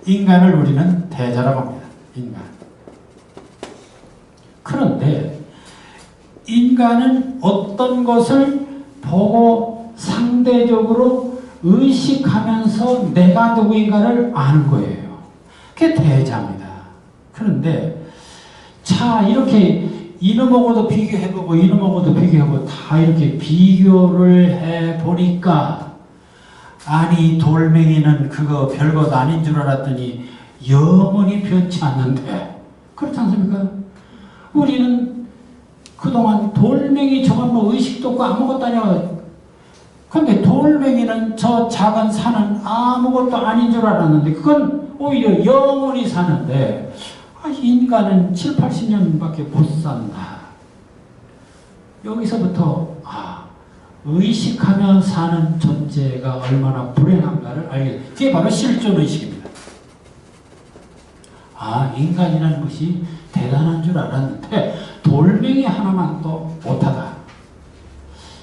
인간을 우리는 대자라고 합니다. 인간. 그런데 인간은 어떤 것을 보고 상대적으로 의식하면서 내가 누구인가를 아는 거예요. 그게 대자입니다. 그런데 자, 이렇게 이놈하고도 비교해보고 이놈하고도 비교해보고 다 이렇게 비교를 해보니까 아니 돌멩이는 그거 별것 아닌 줄 알았더니 영원히 변치 않는데 그렇지 않습니까? 우리는 그동안 돌멩이 저건 뭐 의식도 없고 아무것도 아니야. 그런데 돌멩이는 저 작은 산은 아무것도 아닌 줄 알았는데 그건 오히려 영원히 사는데 인간은 7, 80년밖에 못 산다. 여기서부터 의식하며 사는 존재가 얼마나 불행한가를 알게 됩니다. 그게 바로 실존의식입니다. 인간이라는 것이 대단한 줄 알았는데 돌멩이 하나만 또 못하다.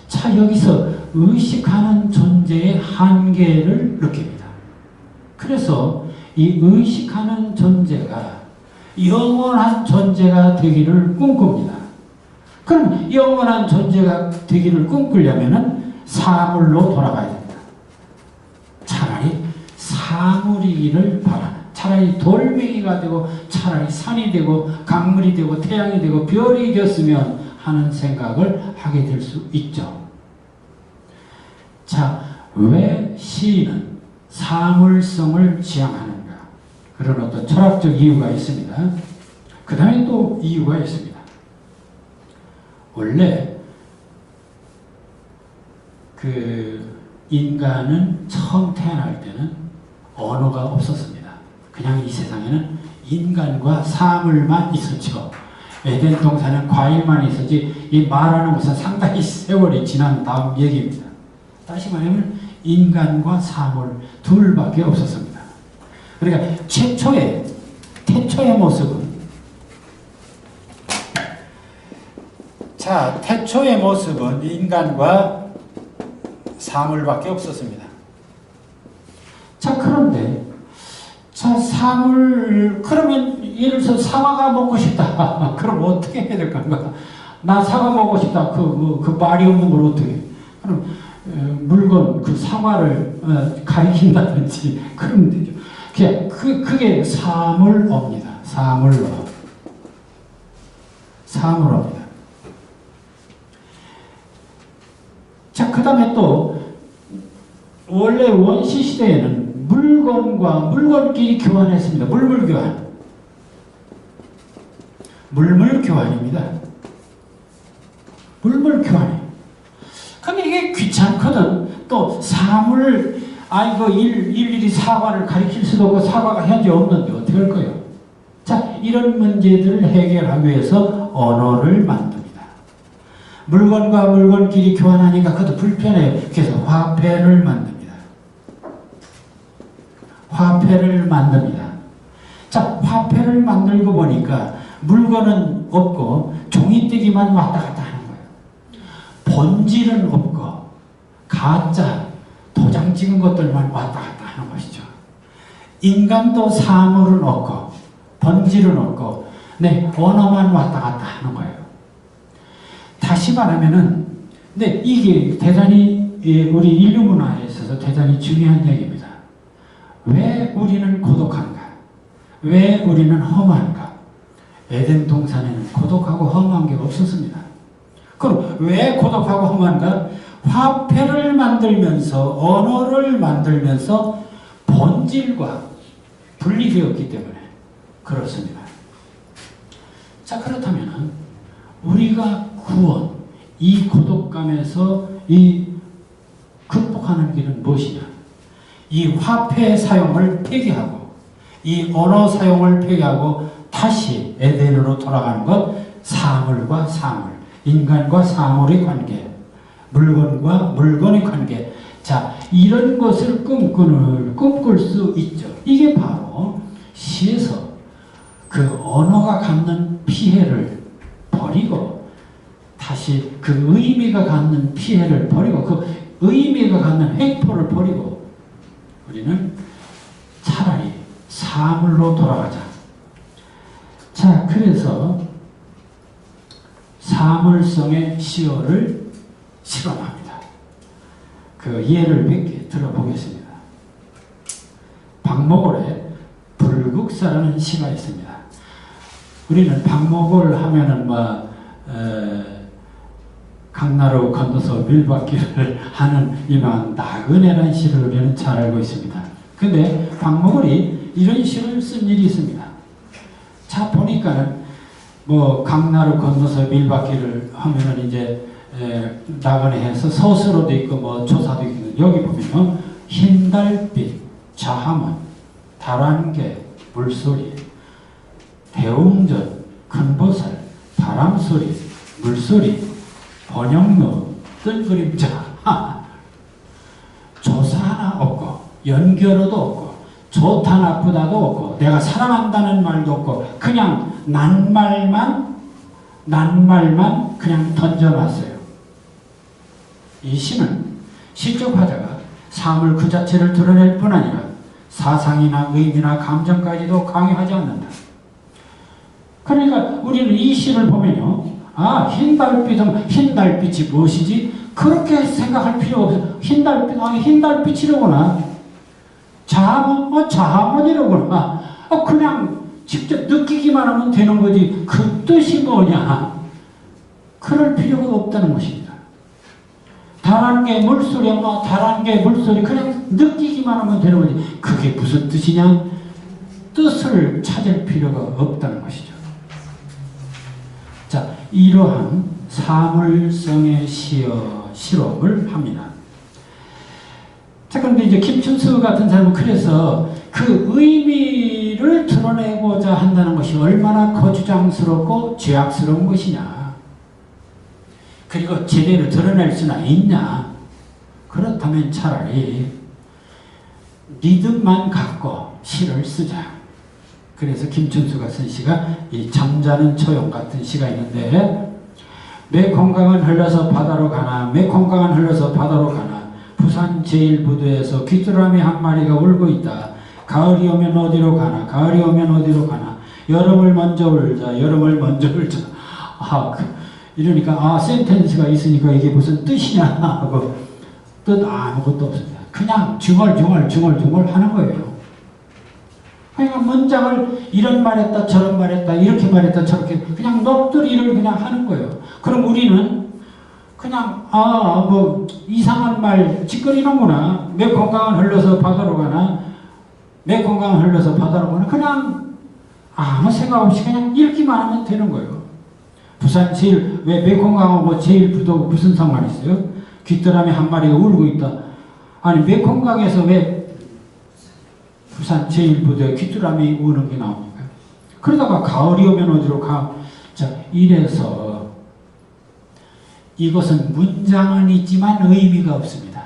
자, 여기서 의식하는 존재의 한계를 느낍니다. 그래서 이 의식하는 존재가 영원한 존재가 되기를 꿈꿉니다. 그럼 영원한 존재가 되기를 꿈꾸려면 사물로 돌아가야 됩니다. 차라리 사물이기를 바라는, 차라리 돌멩이가 되고 차라리 산이 되고 강물이 되고 태양이 되고 별이 되었으면 하는 생각을 하게 될 수 있죠. 자, 왜 시인은 사물성을 지향하는가? 그런 어떤 철학적 이유가 있습니다. 그 다음에 또 이유가 있습니다. 원래 그 인간은 처음 태어날 때는 언어가 없었습니다. 그냥 이 세상에는 인간과 사물만 있었죠. 에덴 동산은 과일만 있었지 이 말하는 것은 상당히 세월이 지난 다음 얘기입니다. 다시 말하면 인간과 사물 둘밖에 없었습니다. 그러니까 태초의 모습은 태초의 모습은 인간과 사물밖에 없었습니다. 그런데 사물 그러면 예를 들어서 사과가 먹고 싶다. 그럼 어떻게 해야 될까? 나 사과 먹고 싶다. 그 말이 없는 걸 어떻게 해? 그럼 물건 그 사과를 가리킨다든지 그러면 되죠. 그게 사물어입니다. 사물어입니다. 그 다음에 또 원래 원시 시대에는 물건과 물건끼리 교환했습니다. 물물교환입니다. 물물교환이에요. 근데 이게 귀찮거든. 또 사물 일일이 사과를 가리킬 수도 없고 사과가 현재 없는데 어떻게 할 거예요? 이런 문제들을 해결하기 위해서 언어를 만듭니다. 물건과 물건끼리 교환하니까 그것도 불편해요. 그래서 화폐를 만듭니다. 화폐를 만들고 보니까 물건은 없고 종이떼기만 왔다 갔다 하는 거예요. 본질은 없고 가짜 도장 찍은 것들만 왔다 갔다 하는 것이죠. 인간도 사물은 없고 본질은 없고 언어만 왔다 갔다 하는 거예요. 다시 말하면은 이게 대단히 우리 인류 문화에 있어서 대단히 중요한 얘기입니다. 왜 우리는 고독한가? 왜 우리는 험한가? 에덴 동산에는 고독하고 험한 게 없었습니다. 그럼 왜 고독하고 험한가? 화폐를 만들면서 언어를 만들면서 본질과 분리되었기 때문에 그렇습니다. 그렇다면 우리가 구원, 이 고독감에서 극복하는 길은 무엇이냐? 이 화폐 사용을 폐기하고 이 언어 사용을 폐기하고 다시 에덴으로 돌아가는 것, 사물과 사물, 인간과 사물의 관계, 물건과 물건의 관계. 이런 것을 꿈꿀 수 있죠. 이게 바로 시에서 그 언어가 갖는 피해를 버리고 다시 그 의미가 갖는 피해를 버리고 그 의미가 갖는 횡포를 버리고 우리는 차라리 사물로 돌아가자. 그래서 사물성의 시어를 실험합니다. 그 예를 몇 개 들어보겠습니다. 박목월에 불국사라는 시가 있습니다. 우리는 박목월 하면은 강나루 건너서 밀밭길을 하는 유명한 나그네라는 시를 우리는 잘 알고 있습니다. 근데 박목월이 이런 시를 쓴 일이 있습니다. 보니까는 강나루 건너서 밀밭길을 하면은 이제 나그네해서 서수로도 있고 조사도 있고 여기 보면요 흰달빛, 자하문, 달안개, 물소리, 대웅전, 큰보살, 바람소리, 물소리, 번영로, 뜬그림자 조사 하나 없고 연결어도 없고 좋다 나쁘다도 없고 내가 사랑한다는 말도 없고 그냥 낱말만 그냥 던져놨어요. 이 시는 시적 화자가 사물 그 자체를 드러낼 뿐 아니라 사상이나 의미나 감정까지도 강요하지 않는다. 그러니까 우리는 이 시를 보면요. 흰달빛은 흰달빛이 무엇이지? 그렇게 생각할 필요가 없어요. 흰달빛이로구나. 자하문이로구나. 그냥 직접 느끼기만 하면 되는 거지. 그 뜻이 뭐냐? 그럴 필요가 없다는 것입니다. 달안개 물소리, 달안개 물소리 그냥 느끼기만 하면 되는 거지. 그게 무슨 뜻이냐? 뜻을 찾을 필요가 없다는 것이죠. 이러한 사물성의 실험을 합니다. 자, 그런데 이제 김춘수 같은 사람은 그래서 그 의미를 드러내고자 한다는 것이 얼마나 거주장스럽고 죄악스러운 것이냐. 그리고 제대로 드러낼 수나 있냐. 그렇다면 차라리 리듬만 갖고 시를 쓰자. 그래서 김춘수가 쓴 시가 이 잠자는 초용 같은 시가 있는데, 메콩강은 흘러서 바다로 가나 메콩강은 흘러서 바다로 가나 부산 제1부두에서 귀뚜라미 한 마리가 울고 있다. 가을이 오면 어디로 가나 가을이 오면 어디로 가나 여름을 먼저 울자 여름을 먼저 울자. 이러니까 센텐스가 있으니까 이게 무슨 뜻이냐 하고 뜻 아무것도 없습니다. 그냥 중얼중얼 하는 거예요. 그러니까 문장을 이런 말했다 저런 말했다 이렇게 말했다 저렇게 그냥 넋두리를 그냥 하는 거예요. 그럼 우리는 그냥 뭐 이상한 말 짓거리는구나. 메콩강은 흘러서 바다로 가나 메콩강은 흘러서 바다로 가나 그냥 아무 생각 없이 그냥 읽기만 하면 되는 거예요. 부산 제일 왜 메콩강하고 제1부도 무슨 상관이 있어요? 귀뚜라미 한 마리가 울고 있다. 아니 메콩강에서 왜 부산 제1부두에 귀뚜라미 우는 게 나옵니까? 그러다가 가을이 오면 어디로 가? 자, 이래서 이것은 문장은 있지만 의미가 없습니다.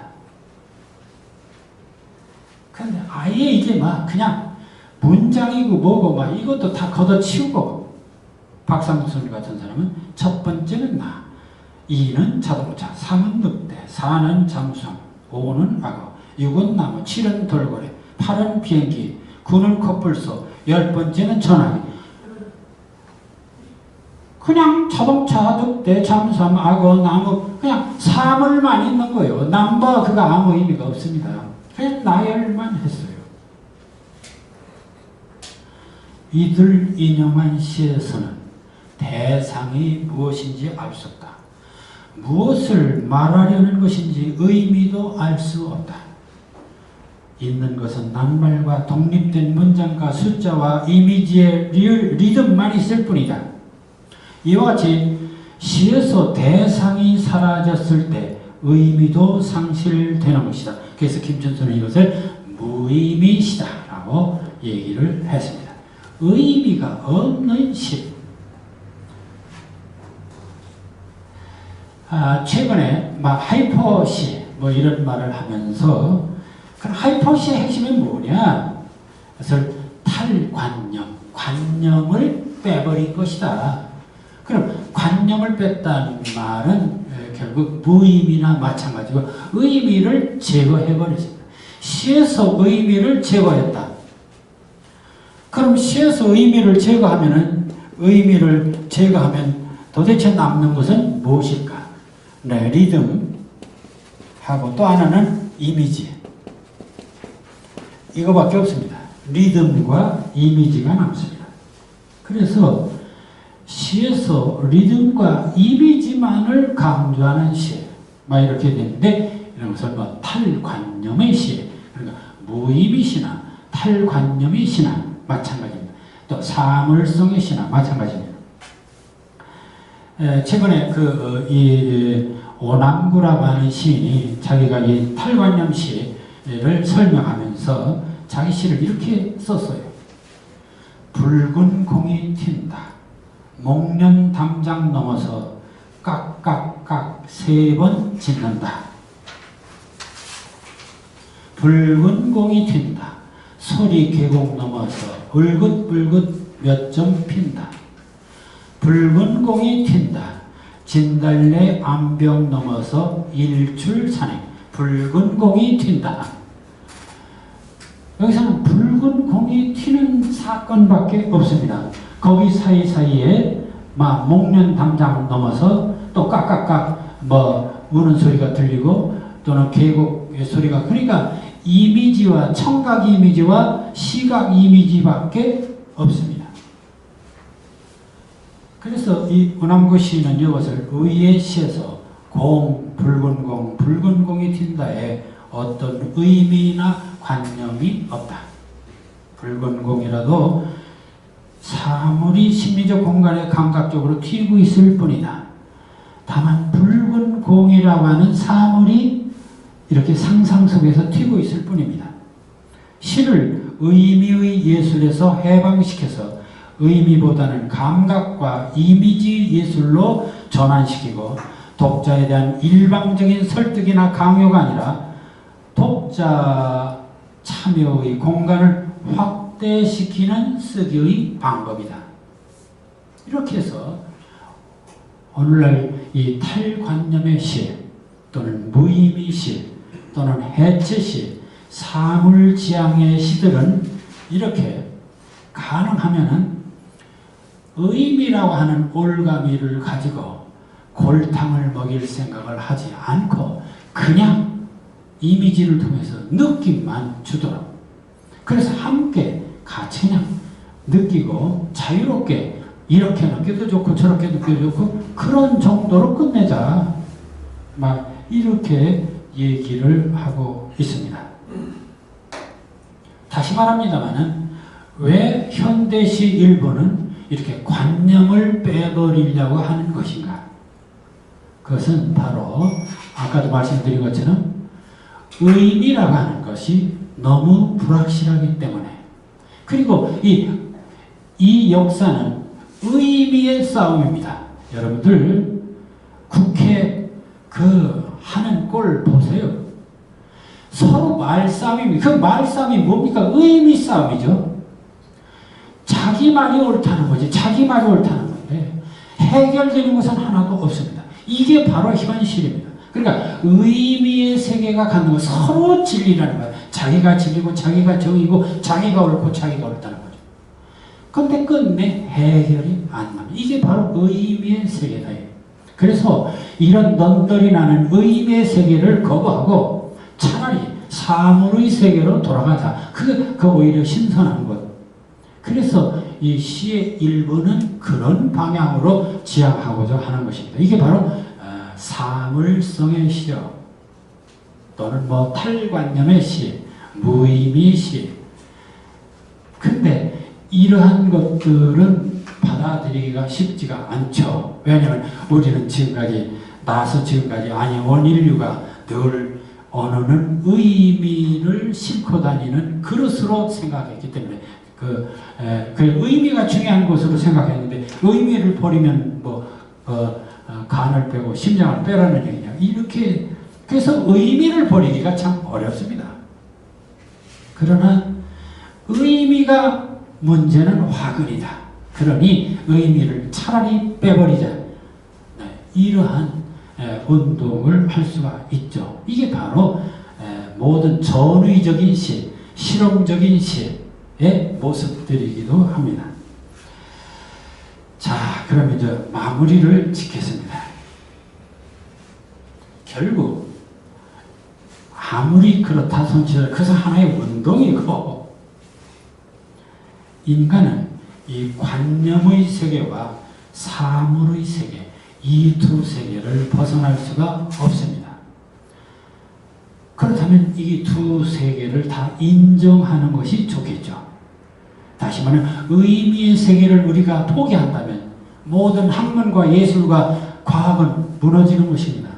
근데 아예 이게 막 그냥 문장이고 뭐고 막 이것도 다 걷어치우고, 박상순 같은 사람은 첫 번째는 나, 2는 자동차, 3은 늑대, 4는 잠수함, 5는 악어, 6은 나무, 7은 돌고래, 8은 비행기, 9는 커플소, 10번째는 전화기. 그냥 자동차, 늑대, 잠수함, 악어, 나무 그냥 사물만 있는 거예요. 남바 그거 아무 의미가 없습니다. 그냥 나열만 했어요. 이들 인용한 시에서는 대상이 무엇인지 알 수 없다. 무엇을 말하려는 것인지 의미도 알 수 없다. 있는 것은 낱말과 독립된 문장과 숫자와 이미지의 리듬만 있을 뿐이다. 이와 같이 시에서 대상이 사라졌을 때 의미도 상실되는 것이다. 그래서 김춘수는 이것을 무의미시다 라고 얘기를 했습니다. 의미가 없는 시. 최근에 막 하이퍼시 뭐 이런 말을 하면서, 그럼 하이퍼시의 핵심이 뭐냐? 그래서 탈관념, 관념을 빼버린 것이다. 그럼 관념을 뺐다는 말은 결국 무의미나 마찬가지고 의미를 제거해버렸습니다. 시에서 의미를 제거했다. 그럼 시에서 의미를 제거하면 도대체 남는 것은 무엇일까? 네, 리듬하고 또 하나는 이미지. 이거밖에 없습니다. 리듬과 이미지가 남습니다. 그래서 시에서 리듬과 이미지만을 강조하는 시, 막 이렇게 되는데, 이런 것을 뭐 탈관념의 시, 그러니까 무의미 시나 탈관념의 시나 마찬가지입니다. 또 사물성의 시나 마찬가지입니다. 최근에 이 오남구라고 하는 시인이 자기가 이 탈관념 시를 설명하면서 자기 시를 이렇게 썼어요. 붉은 공이 튄다. 목련 담장 넘어서 깍깍깍 3번 짖는다. 붉은 공이 튄다. 소리 계곡 넘어서 울긋불긋 몇 점 핀다. 붉은 공이 튄다. 진달래 암벽 넘어서 일출 산행. 붉은 공이 튄다. 여기서는 붉은 공이 튀는 사건밖에 없습니다. 거기 사이사이에 막 목련 담장 넘어서 또 깍깍깍 뭐 우는 소리가 들리고 또는 계곡의 소리가, 그러니까 이미지와 청각 이미지와 시각 이미지밖에 없습니다. 그래서 이 오남구 시인은 이것을 의의 시에서 붉은 공이 튄다에 어떤 의미나 관념이 없다. 붉은 공이라도 사물이 심리적 공간에 감각적으로 튀고 있을 뿐이다. 다만 붉은 공이라고 하는 사물이 이렇게 상상 속에서 튀고 있을 뿐입니다. 시를 의미의 예술에서 해방시켜서 의미보다는 감각과 이미지 예술로 전환시키고 독자에 대한 일방적인 설득이나 강요가 아니라 독자 참여의 공간을 확대시키는 쓰기의 방법이다. 이렇게 해서 오늘날 이 탈관념의 시 또는 무의미 시 또는 해체시, 사물지향의 시들은 이렇게 가능하면은 의미라고 하는 올가미를 가지고 골탕을 먹일 생각을 하지 않고 그냥 이미지를 통해서 느낌만 주도록, 그래서 함께 같이 그냥 느끼고 자유롭게 이렇게 느껴도 좋고 저렇게 느껴도 좋고 그런 정도로 끝내자, 막 이렇게 얘기를 하고 있습니다. 다시 말합니다마는 왜 현대시 일부는 이렇게 관념을 빼버리려고 하는 것인가? 그것은 바로 아까도 말씀드린 것처럼 의미라고 하는 것이 너무 불확실하기 때문에, 그리고 이 역사는 의미의 싸움입니다. 여러분들 국회 하는 꼴 보세요. 서로 말싸움입니다. 그 말싸움이 뭡니까? 의미 싸움이죠. 자기 말이 옳다는 거지. 자기 말이 옳다는 건데 해결되는 것은 하나도 없습니다. 이게 바로 현실입니다. 그러니까 의미의 세계가 갖는 것, 서로 진리라는 거예요. 자기가 진리고 자기가 정이고 자기가 옳고 자기가 옳다는 거죠. 근데 끝내 해결이 안 납니다. 이게 바로 의미의 세계다. 그래서 이런 넌덜이 나는 의미의 세계를 거부하고 차라리 사물의 세계로 돌아가자. 그게 오히려 신선한 것. 그래서 이 시의 일부는 그런 방향으로 지향하고자 하는 것입니다. 이게 바로 사물성의 시죠. 또는 탈관념의 시, 무의미 시. 근데 이러한 것들은 받아들이기가 쉽지가 않죠. 왜냐하면 우리는 지금까지 아니 온 인류가 늘 언어는 의미를 싣고 다니는 그릇으로 생각했기 때문에 그 의미가 중요한 것으로 생각했는데 의미를 버리면 간을 빼고 심장을 빼라는 얘기냐. 이렇게 그래서 의미를 버리기가 참 어렵습니다. 그러나 의미가 문제는 화근이다. 그러니 의미를 차라리 빼버리자. 이러한 운동을 할 수가 있죠. 이게 바로 모든 전위적인 시, 실험적인 시의 모습들이기도 합니다. 자, 그럼 이제 마무리를 짓겠습니다. 결국 아무리 그렇다 손치더라도 그것은 하나의 운동이고, 인간은 이 관념의 세계와 사물의 세계, 이 두 세계를 벗어날 수가 없습니다. 그렇다면 이 두 세계를 다 인정하는 것이 좋겠죠. 다시 말하면 의미의 세계를 우리가 포기한다면 모든 학문과 예술과 과학은 무너지는 것입니다.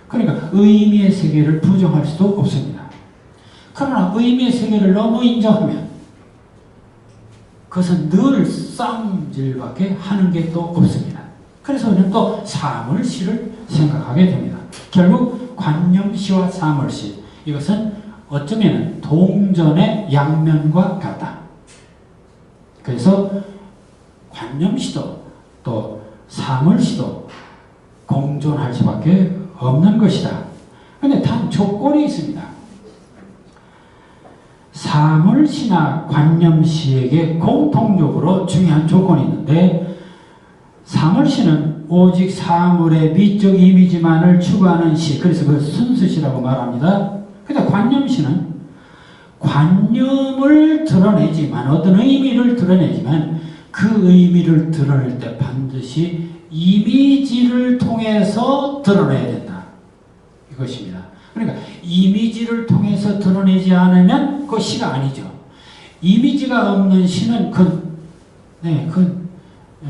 그러니까 의미의 세계를 부정할 수도 없습니다. 그러나 의미의 세계를 너무 인정하면 그것은 늘 싸움질밖에 하는 게 또 없습니다. 그래서 우리는 또 사물시를 생각하게 됩니다. 결국 관념시와 사물시, 이것은 어쩌면 동전의 양면과 같다. 그래서 관념시도 또 사물시도 공존할 수밖에 없는 것이다. 그런데 단 조건이 있습니다. 사물시나 관념시에게 공통적으로 중요한 조건이 있는데, 사물시는 오직 사물의 미적 이미지만을 추구하는 시, 그래서 그걸 순수시라고 말합니다. 그런데 관념시는 관념을 드러내지만, 어떤 의미를 드러내지만 그 의미를 드러낼 때 반드시 이미지를 통해서 드러내야 된다. 이것입니다. 그러니까 이미지를 통해서 드러내지 않으면 그 시가 아니죠. 이미지가 없는 시는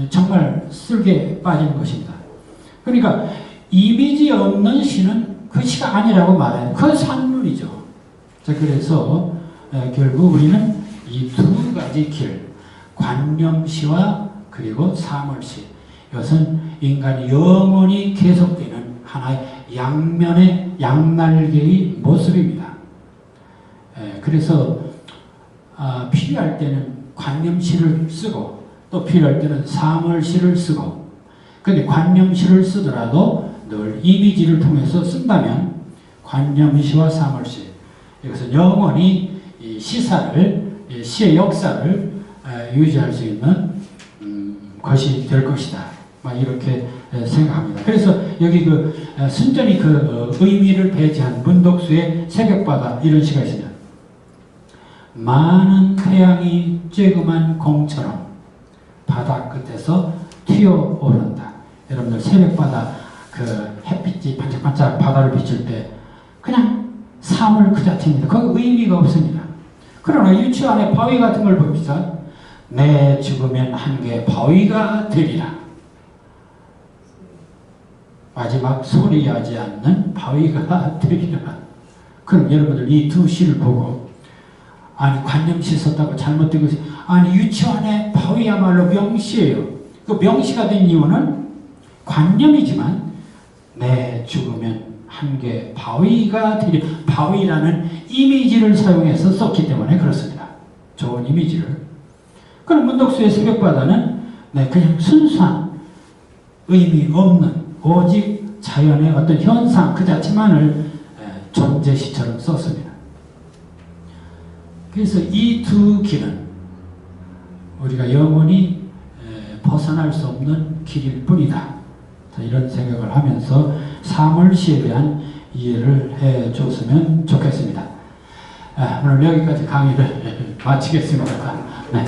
정말 쓸개 빠지는 것입니다. 그러니까 이미지 없는 시는 그 시가 아니라고 말해요. 그건 산물이죠. 자, 그래서 결국 우리는 이 두 가지 길, 관념시와 그리고 사물시, 이것은 인간이 영원히 계속되는 하나의 양면의 양날개의 모습입니다. 그래서 필요할 때는 관념시를 쓰고 또 필요할 때는 사물시를 쓰고, 근데 관념시를 쓰더라도 늘 이미지를 통해서 쓴다면 관념시와 사물시, 이것은 영원히 이 시사를, 시의 역사를 유지할 수 있는 것이 될 것이다. 이렇게 생각합니다. 그래서 여기 순전히 의미를 배제한 문독수의 새벽바다 이런 시가 있습니다. 많은 태양이 쬐그만 공처럼 바다 끝에서 튀어오른다. 여러분들 새벽바다 햇빛이 반짝반짝 바다를 비출 때 그냥 사물 그 자체입니다. 거기 의미가 없습니다. 그러나 유치원의 바위 같은 걸 봅시다. 내 죽으면 한개 바위가 되리라. 마지막 소리하지 않는 바위가 되리라. 그럼 여러분들 이 두 시를 보고 아니 관념시 썼다고 잘못된 것이 아니 유치원의 바위야말로 명시예요. 그 명시가 된 이유는 관념이지만 내 죽으면 한개 바위가 되리, 바위라는 이미지를 사용해서 썼기 때문에 그렇습니다. 좋은 이미지를. 그럼 문독수의 새벽바다는 그냥 순수한 의미 없는 오직 자연의 어떤 현상 그 자체만을 존재시처럼 썼습니다. 그래서 이 두 길은 우리가 영원히 벗어날 수 없는 길일 뿐이다. 이런 생각을 하면서 사물시에 대한 이해를 해줬으면 좋겠습니다. 오늘 여기까지 강의를 마치겠습니다. 네.